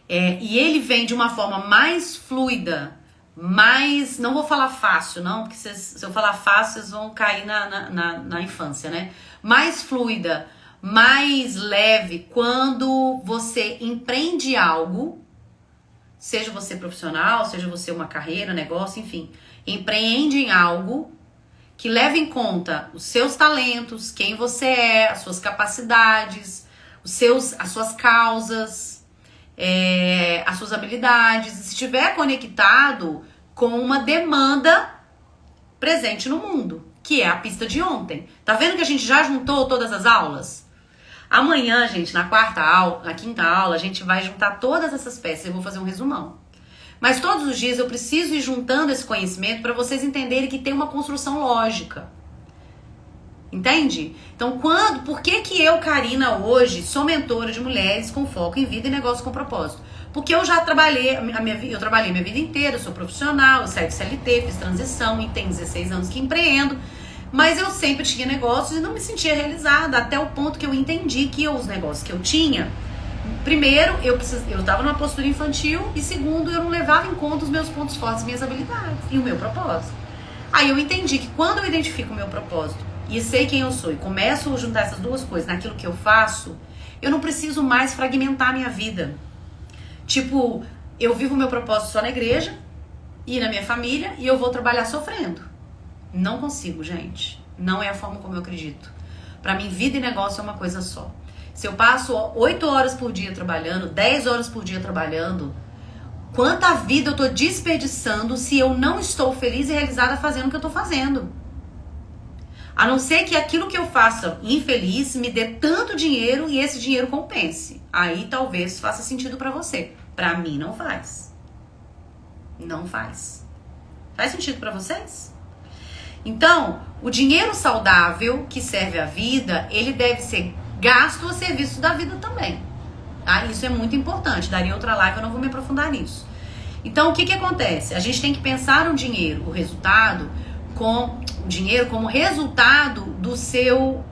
E ele vem de uma forma mais fluida, mais... Não vou falar fácil, não, porque se eu falar fácil, vocês vão cair na infância, né? Mais fluida, mais leve, quando você empreende algo, seja você profissional, seja você uma carreira, negócio, enfim, empreende em algo que leva em conta os seus talentos, quem você é, as suas capacidades, as suas causas, as suas habilidades, se estiver conectado com uma demanda presente no mundo, que é a pista de ontem. Tá vendo que a gente já juntou todas as aulas? Amanhã, gente, na quinta aula, a gente vai juntar todas essas peças. Eu vou fazer um resumão. Mas todos os dias eu preciso ir juntando esse conhecimento para vocês entenderem que tem uma construção lógica. Entende? Então, por que eu, Karina, hoje sou mentora de mulheres com foco em vida e negócio com propósito? Porque eu já trabalhei, eu trabalhei minha vida inteira, eu sou profissional, eu saí do CLT, fiz transição e tenho 16 anos que empreendo. Mas eu sempre tinha negócios e não me sentia realizada, até o ponto que eu entendi que os negócios que eu tinha, primeiro, eu estava numa postura infantil e segundo, eu não levava em conta os meus pontos fortes, minhas habilidades e o meu propósito. Aí eu entendi que quando eu identifico o meu propósito e sei quem eu sou e começo a juntar essas duas coisas naquilo que eu faço, eu não preciso mais fragmentar a minha vida. Tipo, eu vivo o meu propósito só na igreja e na minha família e eu vou trabalhar sofrendo. Não consigo, gente. Não é a forma como eu acredito. Pra mim, vida e negócio é uma coisa só. Se eu passo 8 horas por dia trabalhando, 10 horas por dia trabalhando, quanta vida eu tô desperdiçando se eu não estou feliz e realizada fazendo o que eu tô fazendo? A não ser que aquilo que eu faça infeliz me dê tanto dinheiro e esse dinheiro compense. Aí talvez faça sentido pra você. Pra mim não faz. Não faz. Faz sentido pra vocês? Então, o dinheiro saudável que serve à vida, ele deve ser gasto a serviço da vida também. Tá? Isso é muito importante. Daria outra live, eu não vou me aprofundar nisso. Então, o que acontece? A gente tem que pensar no dinheiro, o dinheiro como resultado do seu,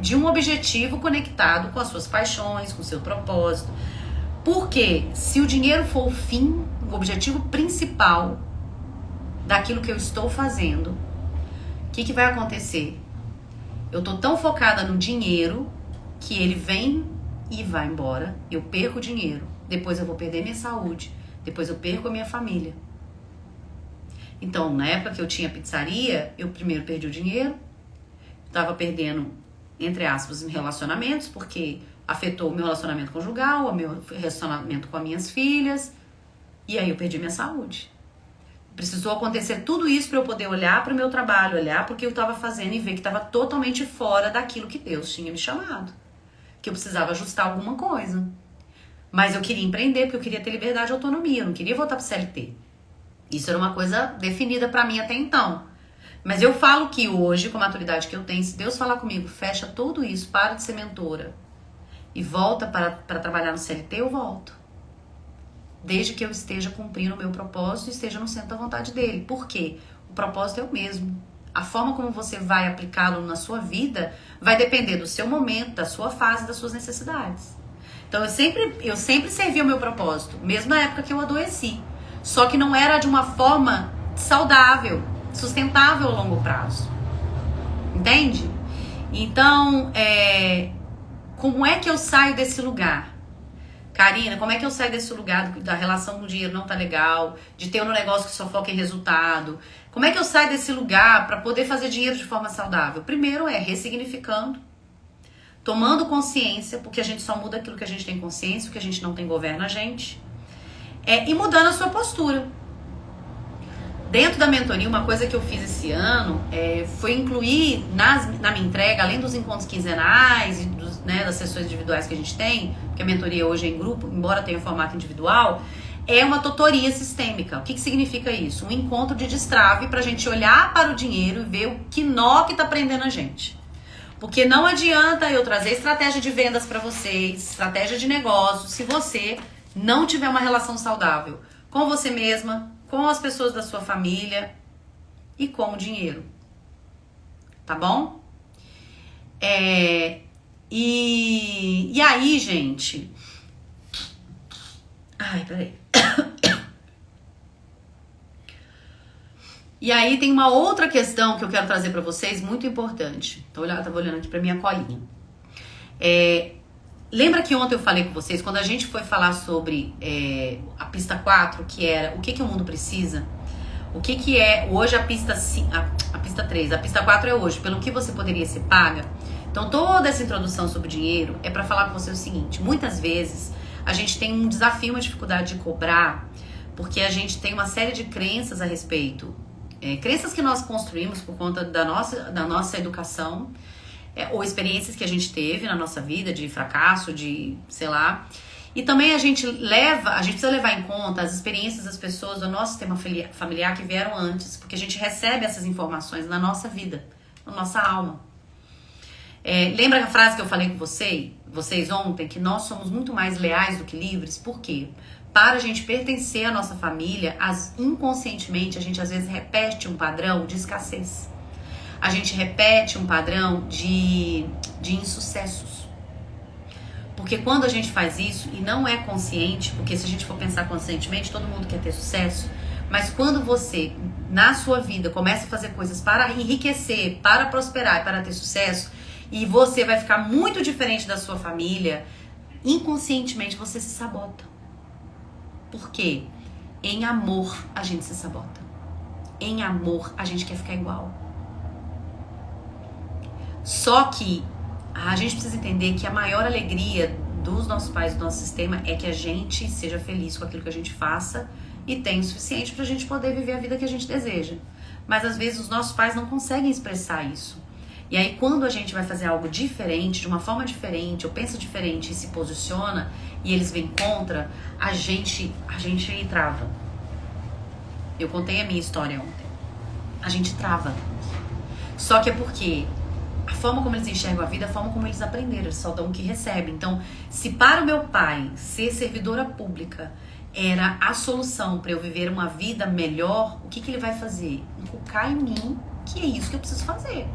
de um objetivo conectado com as suas paixões, com o seu propósito. Porque se o dinheiro for o fim, o objetivo principal daquilo que eu estou fazendo, o que vai acontecer? Eu tô tão focada no dinheiro que ele vem e vai embora. Eu perco o dinheiro. Depois eu vou perder minha saúde. Depois eu perco a minha família. Então, na época que eu tinha pizzaria, eu primeiro perdi o dinheiro. Tava perdendo, entre aspas, relacionamentos, porque afetou o meu relacionamento conjugal, o meu relacionamento com as minhas filhas. E aí eu perdi minha saúde. Precisou acontecer tudo isso para eu poder olhar para o meu trabalho, olhar para o que eu estava fazendo e ver que estava totalmente fora daquilo que Deus tinha me chamado. Que eu precisava ajustar alguma coisa. Mas eu queria empreender porque eu queria ter liberdade e autonomia. Eu não queria voltar para o CLT. Isso era uma coisa definida para mim até então. Mas eu falo que hoje, com a maturidade que eu tenho, se Deus falar comigo, fecha tudo isso, para de ser mentora e volta para trabalhar no CLT, eu volto. Desde que eu esteja cumprindo o meu propósito e esteja no centro da vontade dele. Por quê? O propósito é o mesmo. A forma como você vai aplicá-lo na sua vida vai depender do seu momento, da sua fase, das suas necessidades. Então eu sempre servi o meu propósito, mesmo na época que eu adoeci. Só que não era de uma forma saudável, sustentável a longo prazo. Entende? Então, como é que eu saio desse lugar? Karina, como é que eu saio desse lugar da relação com o dinheiro não tá legal, de ter um negócio que só foca em resultado? Como é que eu saio desse lugar para poder fazer dinheiro de forma saudável? Primeiro é ressignificando, tomando consciência, porque a gente só muda aquilo que a gente tem consciência, o que a gente não tem governa a gente. E mudando a sua postura. Dentro da mentoria, uma coisa que eu fiz esse ano foi incluir na minha entrega, além dos encontros quinzenais e das sessões individuais que a gente tem, porque a mentoria hoje é em grupo, embora tenha formato individual, é uma tutoria sistêmica. O que significa isso? Um encontro de destrave para a gente olhar para o dinheiro e ver o que nó que está prendendo a gente. Porque não adianta eu trazer estratégia de vendas para vocês, estratégia de negócio, se você não tiver uma relação saudável com você mesma, com as pessoas da sua família e com o dinheiro. Tá bom? E aí, gente... Ai, peraí. E aí tem uma outra questão que eu quero trazer pra vocês, muito importante. Tava olhando aqui pra minha colinha. Lembra que ontem eu falei com vocês, quando a gente foi falar sobre a pista 4, que era o que o mundo precisa, o que é hoje a pista 3, a pista 4 é hoje, pelo que você poderia ser paga. Então toda essa introdução sobre dinheiro é para falar com você o seguinte: muitas vezes a gente tem um desafio, uma dificuldade de cobrar, porque a gente tem uma série de crenças a respeito, crenças que nós construímos por conta da nossa educação, ou experiências que a gente teve na nossa vida, de fracasso, de, sei lá. E também a gente precisa levar em conta as experiências das pessoas do nosso sistema familiar que vieram antes, porque a gente recebe essas informações na nossa vida, na nossa alma. Lembra a frase que eu falei com vocês ontem, que nós somos muito mais leais do que livres? Por quê? Para a gente pertencer à nossa família, inconscientemente a gente às vezes repete um padrão de escassez. A gente repete um padrão de insucessos. Porque quando a gente faz isso, e não é consciente, porque se a gente for pensar conscientemente, todo mundo quer ter sucesso, mas quando você, na sua vida, começa a fazer coisas para enriquecer, para prosperar e para ter sucesso, e você vai ficar muito diferente da sua família, inconscientemente você se sabota. Por quê? Em amor a gente se sabota. Em amor a gente quer ficar igual. Só que a gente precisa entender que a maior alegria dos nossos pais, do nosso sistema, é que a gente seja feliz com aquilo que a gente faça e tenha o suficiente pra gente poder viver a vida que a gente deseja. Mas às vezes os nossos pais não conseguem expressar isso. E aí quando a gente vai fazer algo diferente, de uma forma diferente, ou pensa diferente e se posiciona, e eles vêm contra, a gente trava. Eu contei a minha história ontem. A gente trava. Só que é porque a forma como eles enxergam a vida, a forma como eles aprenderam, eles só dão o que recebem. Então, se para o meu pai ser servidora pública era a solução para eu viver uma vida melhor, o que ele vai fazer? Inculcar em mim que é isso que eu preciso fazer.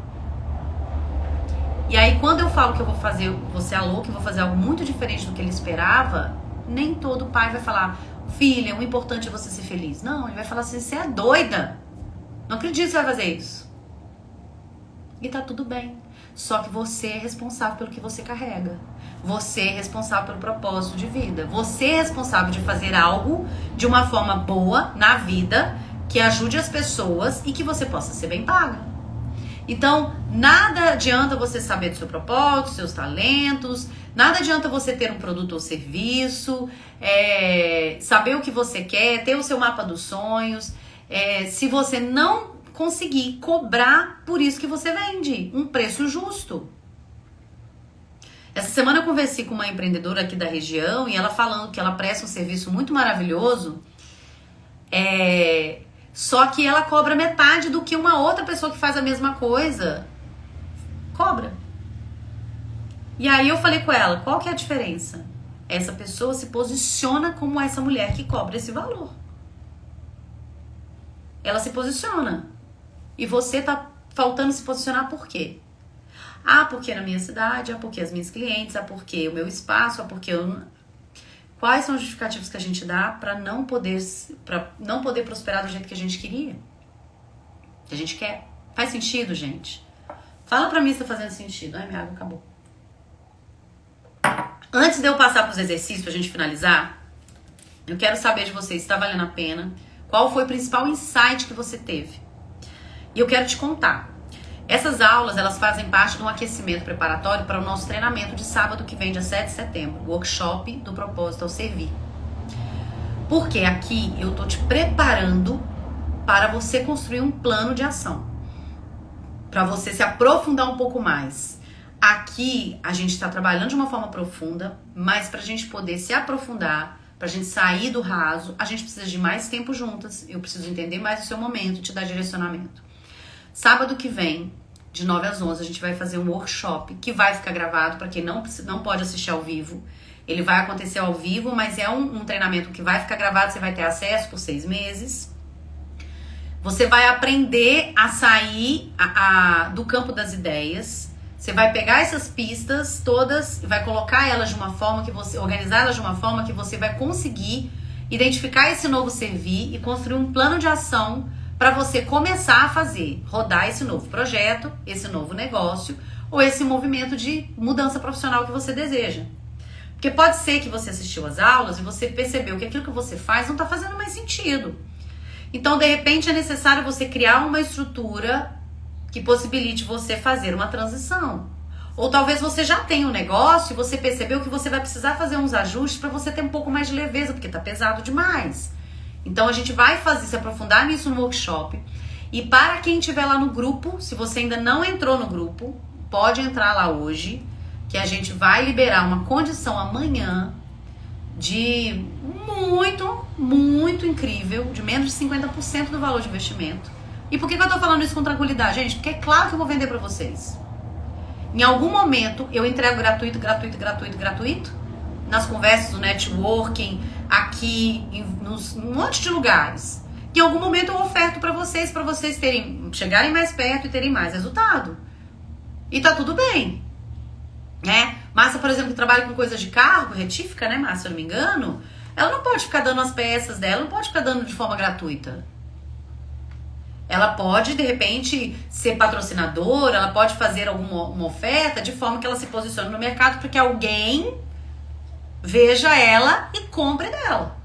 E aí, quando eu falo que eu vou fazer, você é louco, que eu vou fazer algo muito diferente do que ele esperava, nem todo pai vai falar: filha, o importante é você ser feliz. Não, ele vai falar assim: você é doida. Não acredito que você vai fazer isso. E tá tudo bem. Só que você é responsável pelo que você carrega. Você é responsável pelo propósito de vida. Você é responsável de fazer algo de uma forma boa na vida, que ajude as pessoas e que você possa ser bem paga. Então, nada adianta você saber do seu propósito, dos seus talentos, nada adianta você ter um produto ou serviço, saber o que você quer, ter o seu mapa dos sonhos, se você não conseguir cobrar por isso que você vende, um preço justo. Essa semana eu conversei com uma empreendedora aqui da região e ela falando que ela presta um serviço muito maravilhoso, só que ela cobra metade do que uma outra pessoa que faz a mesma coisa cobra. E aí eu falei com ela: qual que é a diferença? Essa pessoa se posiciona como essa mulher que cobra esse valor. Ela se posiciona. E você tá faltando se posicionar por quê? Porque na minha cidade, porque as minhas clientes, porque o meu espaço, porque eu... Quais são os justificativos que a gente dá para não poder prosperar do jeito que a gente queria? Que a gente quer. Faz sentido, gente? Fala pra mim se tá fazendo sentido. Ai, minha água acabou. Antes de eu passar para os exercícios, pra gente finalizar, eu quero saber de vocês se tá valendo a pena, qual foi o principal insight que você teve. E eu quero te contar. Essas aulas, elas fazem parte de um aquecimento preparatório para o nosso treinamento de sábado que vem, dia 7 de setembro, o workshop do propósito ao servir. Porque aqui eu tô te preparando para você construir um plano de ação, para você se aprofundar um pouco mais. Aqui a gente está trabalhando de uma forma profunda, mas para a gente poder se aprofundar, para a gente sair do raso, a gente precisa de mais tempo juntas. Eu preciso entender mais o seu momento, te dar direcionamento. Sábado que vem, de 9 às 11, a gente vai fazer um workshop que vai ficar gravado para quem não pode assistir ao vivo. Ele vai acontecer ao vivo, mas é um treinamento que vai ficar gravado, você vai ter acesso por 6 meses. Você vai aprender a sair do campo das ideias. Você vai pegar essas pistas todas e vai colocar elas de uma forma que você, organizar elas de uma forma que você vai conseguir identificar esse novo servir e construir um plano de ação para você começar a fazer, rodar esse novo projeto, esse novo negócio ou esse movimento de mudança profissional que você deseja. Porque pode ser que você assistiu às aulas e você percebeu que aquilo que você faz não está fazendo mais sentido. Então, de repente, é necessário você criar uma estrutura que possibilite você fazer uma transição. Ou talvez você já tenha um negócio e você percebeu que você vai precisar fazer uns ajustes para você ter um pouco mais de leveza, porque está pesado demais. Então a gente vai se aprofundar nisso no workshop. E para quem estiver lá no grupo, se você ainda não entrou no grupo, pode entrar lá hoje, que a gente vai liberar uma condição amanhã de muito incrível, de menos de 50% do valor de investimento. E por que eu tô falando isso com tranquilidade, gente? Porque é claro que eu vou vender para vocês. Em algum momento eu entrego gratuito, nas conversas do networking, aqui, num monte de lugares. Em algum momento eu oferto para vocês chegarem mais perto e terem mais resultado. E tá tudo bem, né? Márcia, por exemplo, que trabalha com coisas de carro, retífica, né, Márcia, se eu não me engano, ela não pode ficar dando as peças dela, não pode ficar dando de forma gratuita. Ela pode, de repente, ser patrocinadora, ela pode fazer uma oferta de forma que ela se posicione no mercado para que alguém veja ela e compre dela.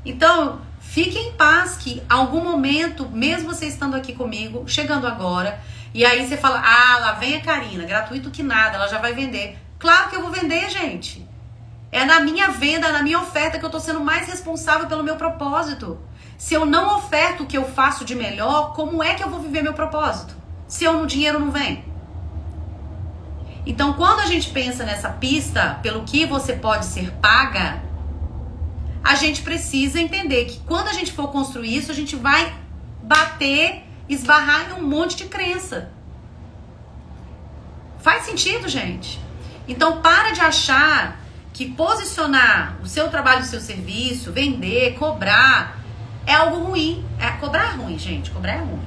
Então, fique em paz que, em algum momento, mesmo você estando aqui comigo, chegando agora, e aí você fala, lá vem a Karina, gratuito que nada, ela já vai vender. Claro que eu vou vender, gente. É na minha venda, na minha oferta que eu tô sendo mais responsável pelo meu propósito. Se eu não oferto o que eu faço de melhor, como é que eu vou viver meu propósito? Se o dinheiro não vem? Então, quando a gente pensa nessa pista, pelo que você pode ser paga, a gente precisa entender que quando a gente for construir isso, a gente vai esbarrar em um monte de crença. Faz sentido, gente? Então, para de achar que posicionar o seu trabalho, o seu serviço, vender, cobrar, é algo ruim. Cobrar é ruim, gente. Cobrar é ruim.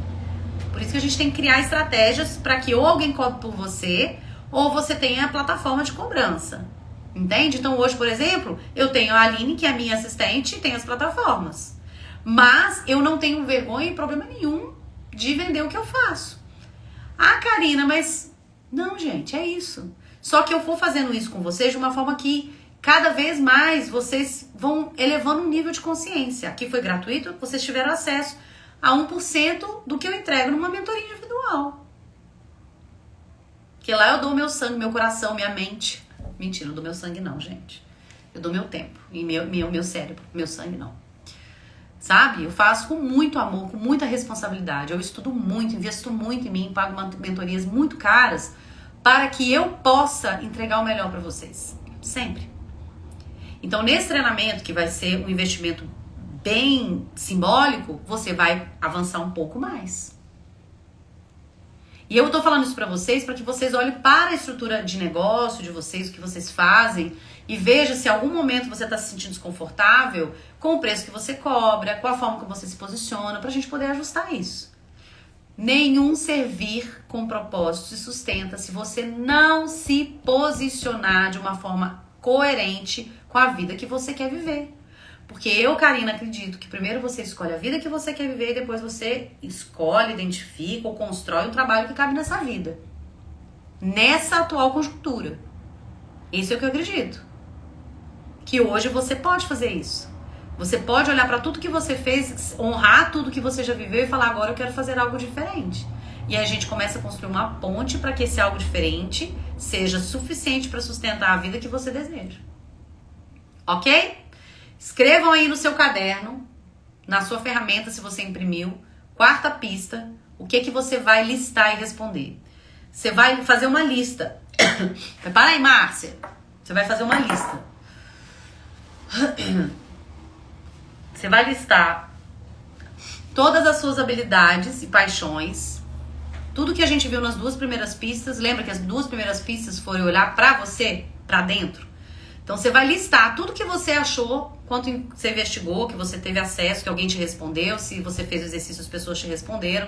Por isso que a gente tem que criar estratégias para que ou alguém cobre por você, ou você tenha a plataforma de cobrança. Entende? Então hoje, por exemplo, eu tenho a Aline, que é a minha assistente, e tem as plataformas. Mas eu não tenho vergonha e problema nenhum de vender o que eu faço. Karina, mas... Não, gente, é isso. Só que eu vou fazendo isso com vocês de uma forma que cada vez mais vocês vão elevando o nível de consciência. Aqui foi gratuito, vocês tiveram acesso a 1% do que eu entrego numa mentoria individual. Que lá eu dou meu sangue, meu coração, minha mente. Mentira, não dou meu sangue não, gente. Eu dou meu tempo e meu cérebro. Meu sangue não. Sabe? Eu faço com muito amor, com muita responsabilidade. Eu estudo muito, investo muito em mim, pago mentorias muito caras para que eu possa entregar o melhor para vocês. Sempre. Então, nesse treinamento, que vai ser um investimento bem simbólico, você vai avançar um pouco mais. E eu tô falando isso pra vocês para que vocês olhem para a estrutura de negócio de vocês, o que vocês fazem, e veja se em algum momento você tá se sentindo desconfortável com o preço que você cobra, com a forma que você se posiciona, pra gente poder ajustar isso. Nenhum servir com propósito se sustenta se você não se posicionar de uma forma coerente com a vida que você quer viver. Porque eu, Karina, acredito que primeiro você escolhe a vida que você quer viver e depois você escolhe, identifica ou constrói um trabalho que cabe nessa vida. Nessa atual conjuntura. Isso é o que eu acredito. Que hoje você pode fazer isso. Você pode olhar para tudo que você fez, honrar tudo que você já viveu e falar, agora eu quero fazer algo diferente. E aí a gente começa a construir uma ponte para que esse algo diferente seja suficiente para sustentar a vida que você deseja. Ok? Escrevam aí no seu caderno, na sua ferramenta, se você imprimiu, quarta pista, o que você vai listar e responder. Você vai fazer uma lista. Prepara aí, Márcia. Você vai fazer uma lista. Você vai listar todas as suas habilidades e paixões. Tudo que a gente viu nas 2 primeiras pistas. Lembra que as 2 primeiras pistas foram olhar pra você, pra dentro? Então você vai listar tudo que você achou, quanto você investigou, que você teve acesso, que alguém te respondeu, se você fez o exercício, as pessoas te responderam.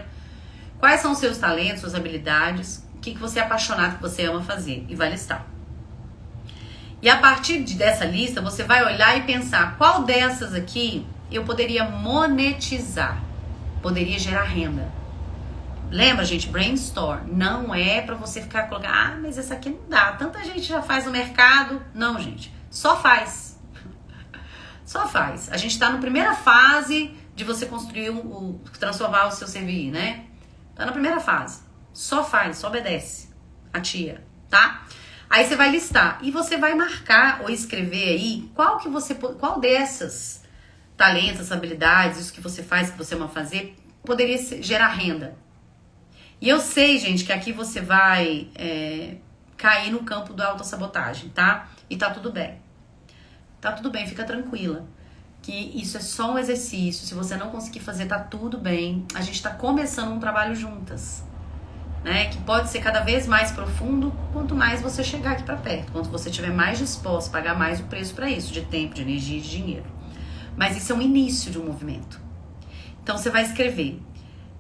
Quais são os seus talentos, suas habilidades, o que você é apaixonado, que você ama fazer, e vai listar. E a partir dessa lista, você vai olhar e pensar, qual dessas aqui eu poderia monetizar, poderia gerar renda. Lembra, gente, brainstorm não é pra você ficar colocando, mas essa aqui não dá, tanta gente já faz no mercado. Não, gente, só faz. Só faz. A gente tá na primeira fase de você construir, transformar o seu CVI, né? Tá na primeira fase. Só faz, só obedece a tia, tá? Aí você vai listar e você vai marcar ou escrever aí qual dessas talentos, habilidades, isso que você faz, que você ama fazer, poderia gerar renda. E eu sei, gente, que aqui você vai cair no campo da autossabotagem, tá? E tá tudo bem. Tá tudo bem, fica tranquila. Que isso é só um exercício. Se você não conseguir fazer, tá tudo bem. A gente tá começando um trabalho juntas, né? Que pode ser cada vez mais profundo quanto mais você chegar aqui pra perto. Quanto você estiver mais disposto a pagar mais o preço pra isso, de tempo, de energia e de dinheiro. Mas isso é um início de um movimento. Então você vai escrever.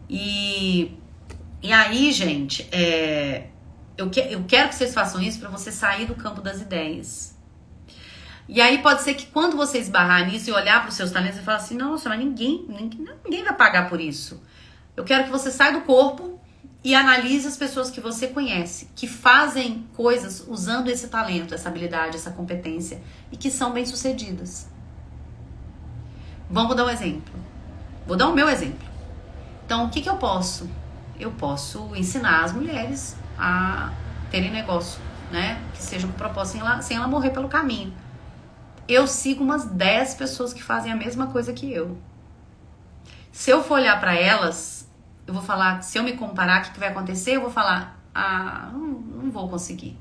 E aí, gente, eu quero que vocês façam isso pra você sair do campo das ideias. E aí pode ser que quando você esbarrar nisso e olhar para os seus talentos e falar assim, nossa, mas ninguém vai pagar por isso. Eu quero que você saia do corpo e analise as pessoas que você conhece, que fazem coisas usando esse talento, essa habilidade, essa competência e que são bem-sucedidas. Vamos dar um exemplo. Vou dar o meu exemplo. Então, o que eu posso? Eu posso ensinar as mulheres a terem negócio, né? Que seja com propósito sem ela morrer pelo caminho. Eu sigo umas 10 pessoas que fazem a mesma coisa que eu. Se eu for olhar pra elas, eu vou falar, se eu me comparar, o que vai acontecer? Eu vou falar, não vou conseguir.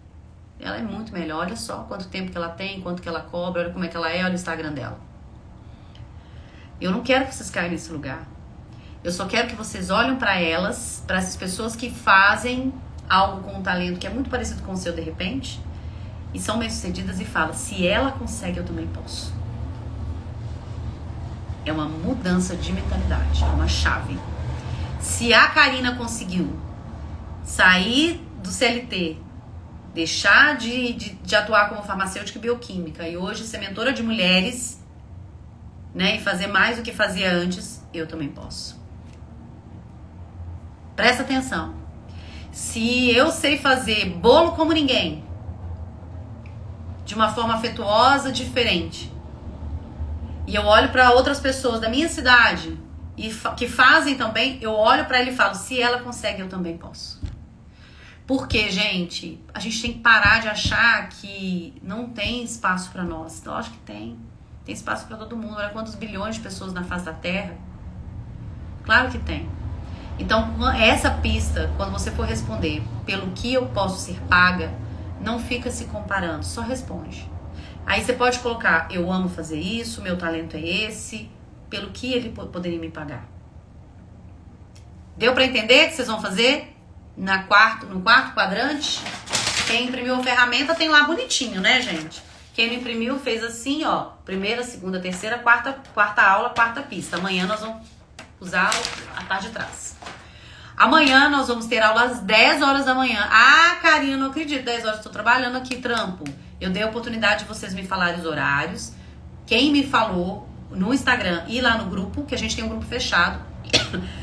Ela é muito melhor, olha só quanto tempo que ela tem, quanto que ela cobra, olha como é que ela é, olha o Instagram dela. Eu não quero que vocês caiam nesse lugar. Eu só quero que vocês olhem pra elas, pra essas pessoas que fazem algo com um talento que é muito parecido com o seu de repente, e são bem-sucedidas e falam, se ela consegue, eu também posso. É uma mudança de mentalidade, é uma chave. Se a Karina conseguiu sair do CLT, deixar de atuar como farmacêutica e bioquímica e hoje ser mentora de mulheres, né, e fazer mais do que fazia antes, eu também posso. Presta atenção. Se eu sei fazer bolo como ninguém, de uma forma afetuosa, diferente, e eu olho para outras pessoas da minha cidade que fazem também, eu olho para ela e falo, se ela consegue, eu também posso. Porque, gente, a gente tem que parar de achar que não tem espaço para nós. Então, eu acho que tem espaço para todo mundo. Olha quantos bilhões de pessoas na face da Terra. Claro que tem. Então, essa pista, quando você for responder pelo que eu posso ser paga, não fica se comparando, só responde. Aí você pode colocar, eu amo fazer isso, meu talento é esse, pelo que ele poderia me pagar. Deu pra entender o que vocês vão fazer? No quarto quadrante, quem imprimiu a ferramenta tem lá bonitinho, né, gente? Quem não imprimiu fez assim, ó, primeira, segunda, terceira, quarta aula, quarta pista. Amanhã nós vamos usar a parte de trás. Amanhã nós vamos ter aula às 10 horas da manhã. Ah, Karina, não acredito, 10 horas, estou trabalhando aqui, trampo. Eu dei a oportunidade de vocês me falarem os horários. Quem me falou no Instagram e lá no grupo, que a gente tem um grupo fechado.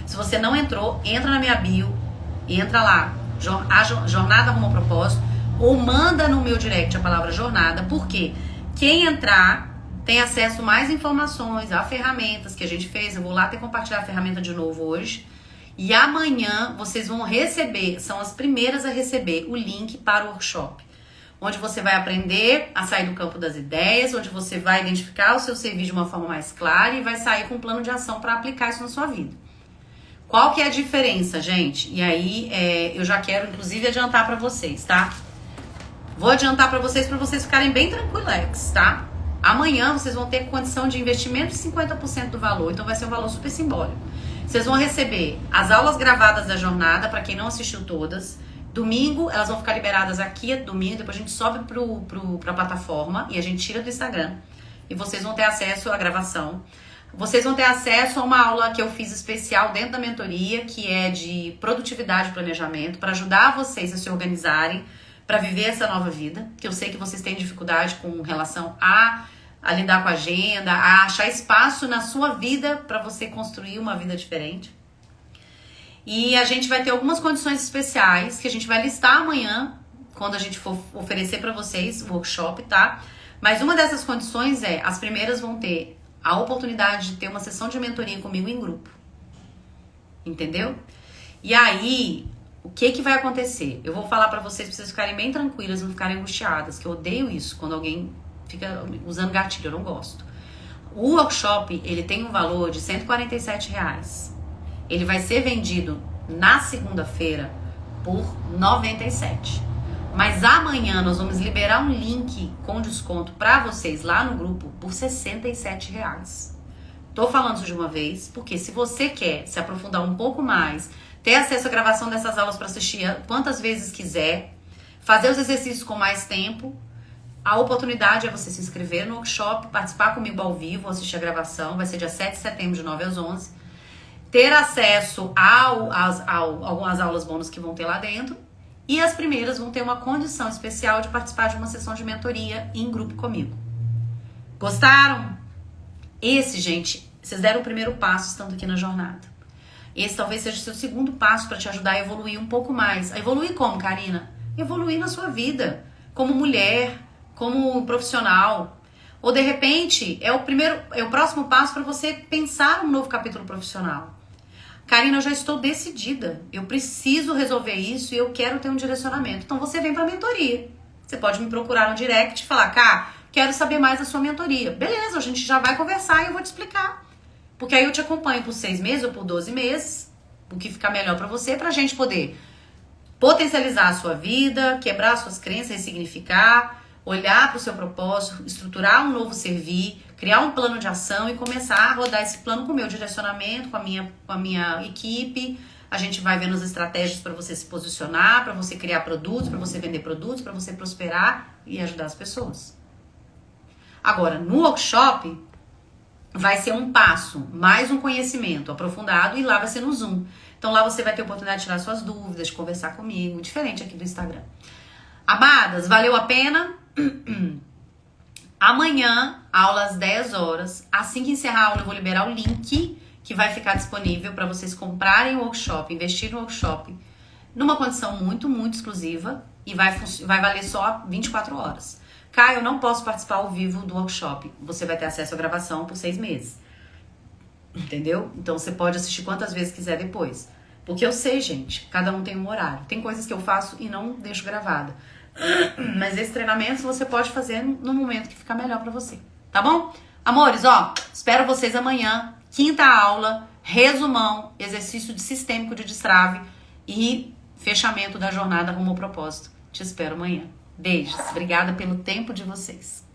Se você não entrou, entra na minha bio, entra lá, Jornada Rumo ao Propósito. ou manda no meu direct a palavra jornada, porque quem entrar tem acesso a mais informações, a ferramentas que a gente fez. Eu vou lá até compartilhar a ferramenta de novo hoje. E amanhã vocês vão receber, são as primeiras a receber o link para o workshop, onde você vai aprender a sair do campo das ideias, onde você vai identificar o seu serviço de uma forma mais clara e vai sair com um plano de ação para aplicar isso na sua vida. Qual que é a diferença, gente? E aí eu já quero, inclusive, adiantar para vocês, tá? Vou adiantar para vocês ficarem bem tranquilos, tá? Amanhã vocês vão ter condição de investimento de 50% do valor, então vai ser um valor super simbólico. Vocês vão receber as aulas gravadas da jornada, para quem não assistiu todas. Domingo, elas vão ficar liberadas aqui, domingo, depois a gente sobe pra plataforma e a gente tira do Instagram. E vocês vão ter acesso à gravação. Vocês vão ter acesso a uma aula que eu fiz especial dentro da mentoria, que é de produtividade e planejamento, para ajudar vocês a se organizarem para viver essa nova vida, que eu sei que vocês têm dificuldade com relação a lidar com a agenda, a achar espaço na sua vida para você construir uma vida diferente. E a gente vai ter algumas condições especiais que a gente vai listar amanhã, quando a gente for oferecer para vocês o workshop, tá? Mas uma dessas condições as primeiras vão ter a oportunidade de ter uma sessão de mentoria comigo em grupo. Entendeu? E aí, o que vai acontecer? Eu vou falar para vocês ficarem bem tranquilas, não ficarem angustiadas, que eu odeio isso, quando alguém fica usando gatilho, eu não gosto. O workshop, ele tem um valor de R$147. Ele vai ser vendido na segunda-feira por R$97. Mas amanhã nós vamos liberar um link com desconto para vocês lá no grupo por R$67. Tô falando isso de uma vez, porque se você quer se aprofundar um pouco mais, ter acesso à gravação dessas aulas para assistir quantas vezes quiser, fazer os exercícios com mais tempo, a oportunidade é você se inscrever no workshop, participar comigo ao vivo, assistir a gravação, vai ser dia 7 de setembro, de 9 às 11. Ter acesso a algumas aulas bônus que vão ter lá dentro. E as primeiras vão ter uma condição especial de participar de uma sessão de mentoria em grupo comigo. Gostaram? Esse, gente, vocês deram o primeiro passo estando aqui na jornada. Esse talvez seja o seu segundo passo para te ajudar a evoluir um pouco mais. A evoluir como, Karina? Evoluir na sua vida. Como mulher, como profissional. Ou de repente, é o próximo passo para você pensar um novo capítulo profissional. Karina, eu já estou decidida. Eu preciso resolver isso e eu quero ter um direcionamento. Então você vem para a mentoria. Você pode me procurar no direct e falar, Cá, quero saber mais da sua mentoria. Beleza, a gente já vai conversar e eu vou te explicar. Porque aí eu te acompanho por 6 meses ou por 12 meses, o que ficar melhor para você, pra gente poder potencializar a sua vida, quebrar suas crenças, ressignificar, olhar para o seu propósito, estruturar um novo servir, criar um plano de ação e começar a rodar esse plano com o meu direcionamento, com a minha equipe. A gente vai vendo as estratégias para você se posicionar, para você criar produtos, para você vender produtos, para você prosperar e ajudar as pessoas. Agora, no workshop, vai ser um passo, mais um conhecimento aprofundado e lá vai ser no Zoom. Então lá você vai ter a oportunidade de tirar suas dúvidas, de conversar comigo, diferente aqui do Instagram. Amadas, valeu a pena? Amanhã, aula às 10 horas. Assim que encerrar a aula, eu vou liberar o link que vai ficar disponível para vocês comprarem o workshop, investir no workshop, numa condição muito, muito exclusiva e vai valer só 24 horas. Caio, eu não posso participar ao vivo do workshop. Você vai ter acesso à gravação por 6 meses. Entendeu? Então você pode assistir quantas vezes quiser depois. Porque eu sei, gente, cada um tem um horário. Tem coisas que eu faço e não deixo gravada. Mas esse treinamento você pode fazer no momento que ficar melhor pra você. Tá bom? Amores, espero vocês amanhã. Quinta aula, resumão, exercício de sistêmico de destrave e fechamento da jornada rumo ao propósito. Te espero amanhã. Beijos. Obrigada pelo tempo de vocês.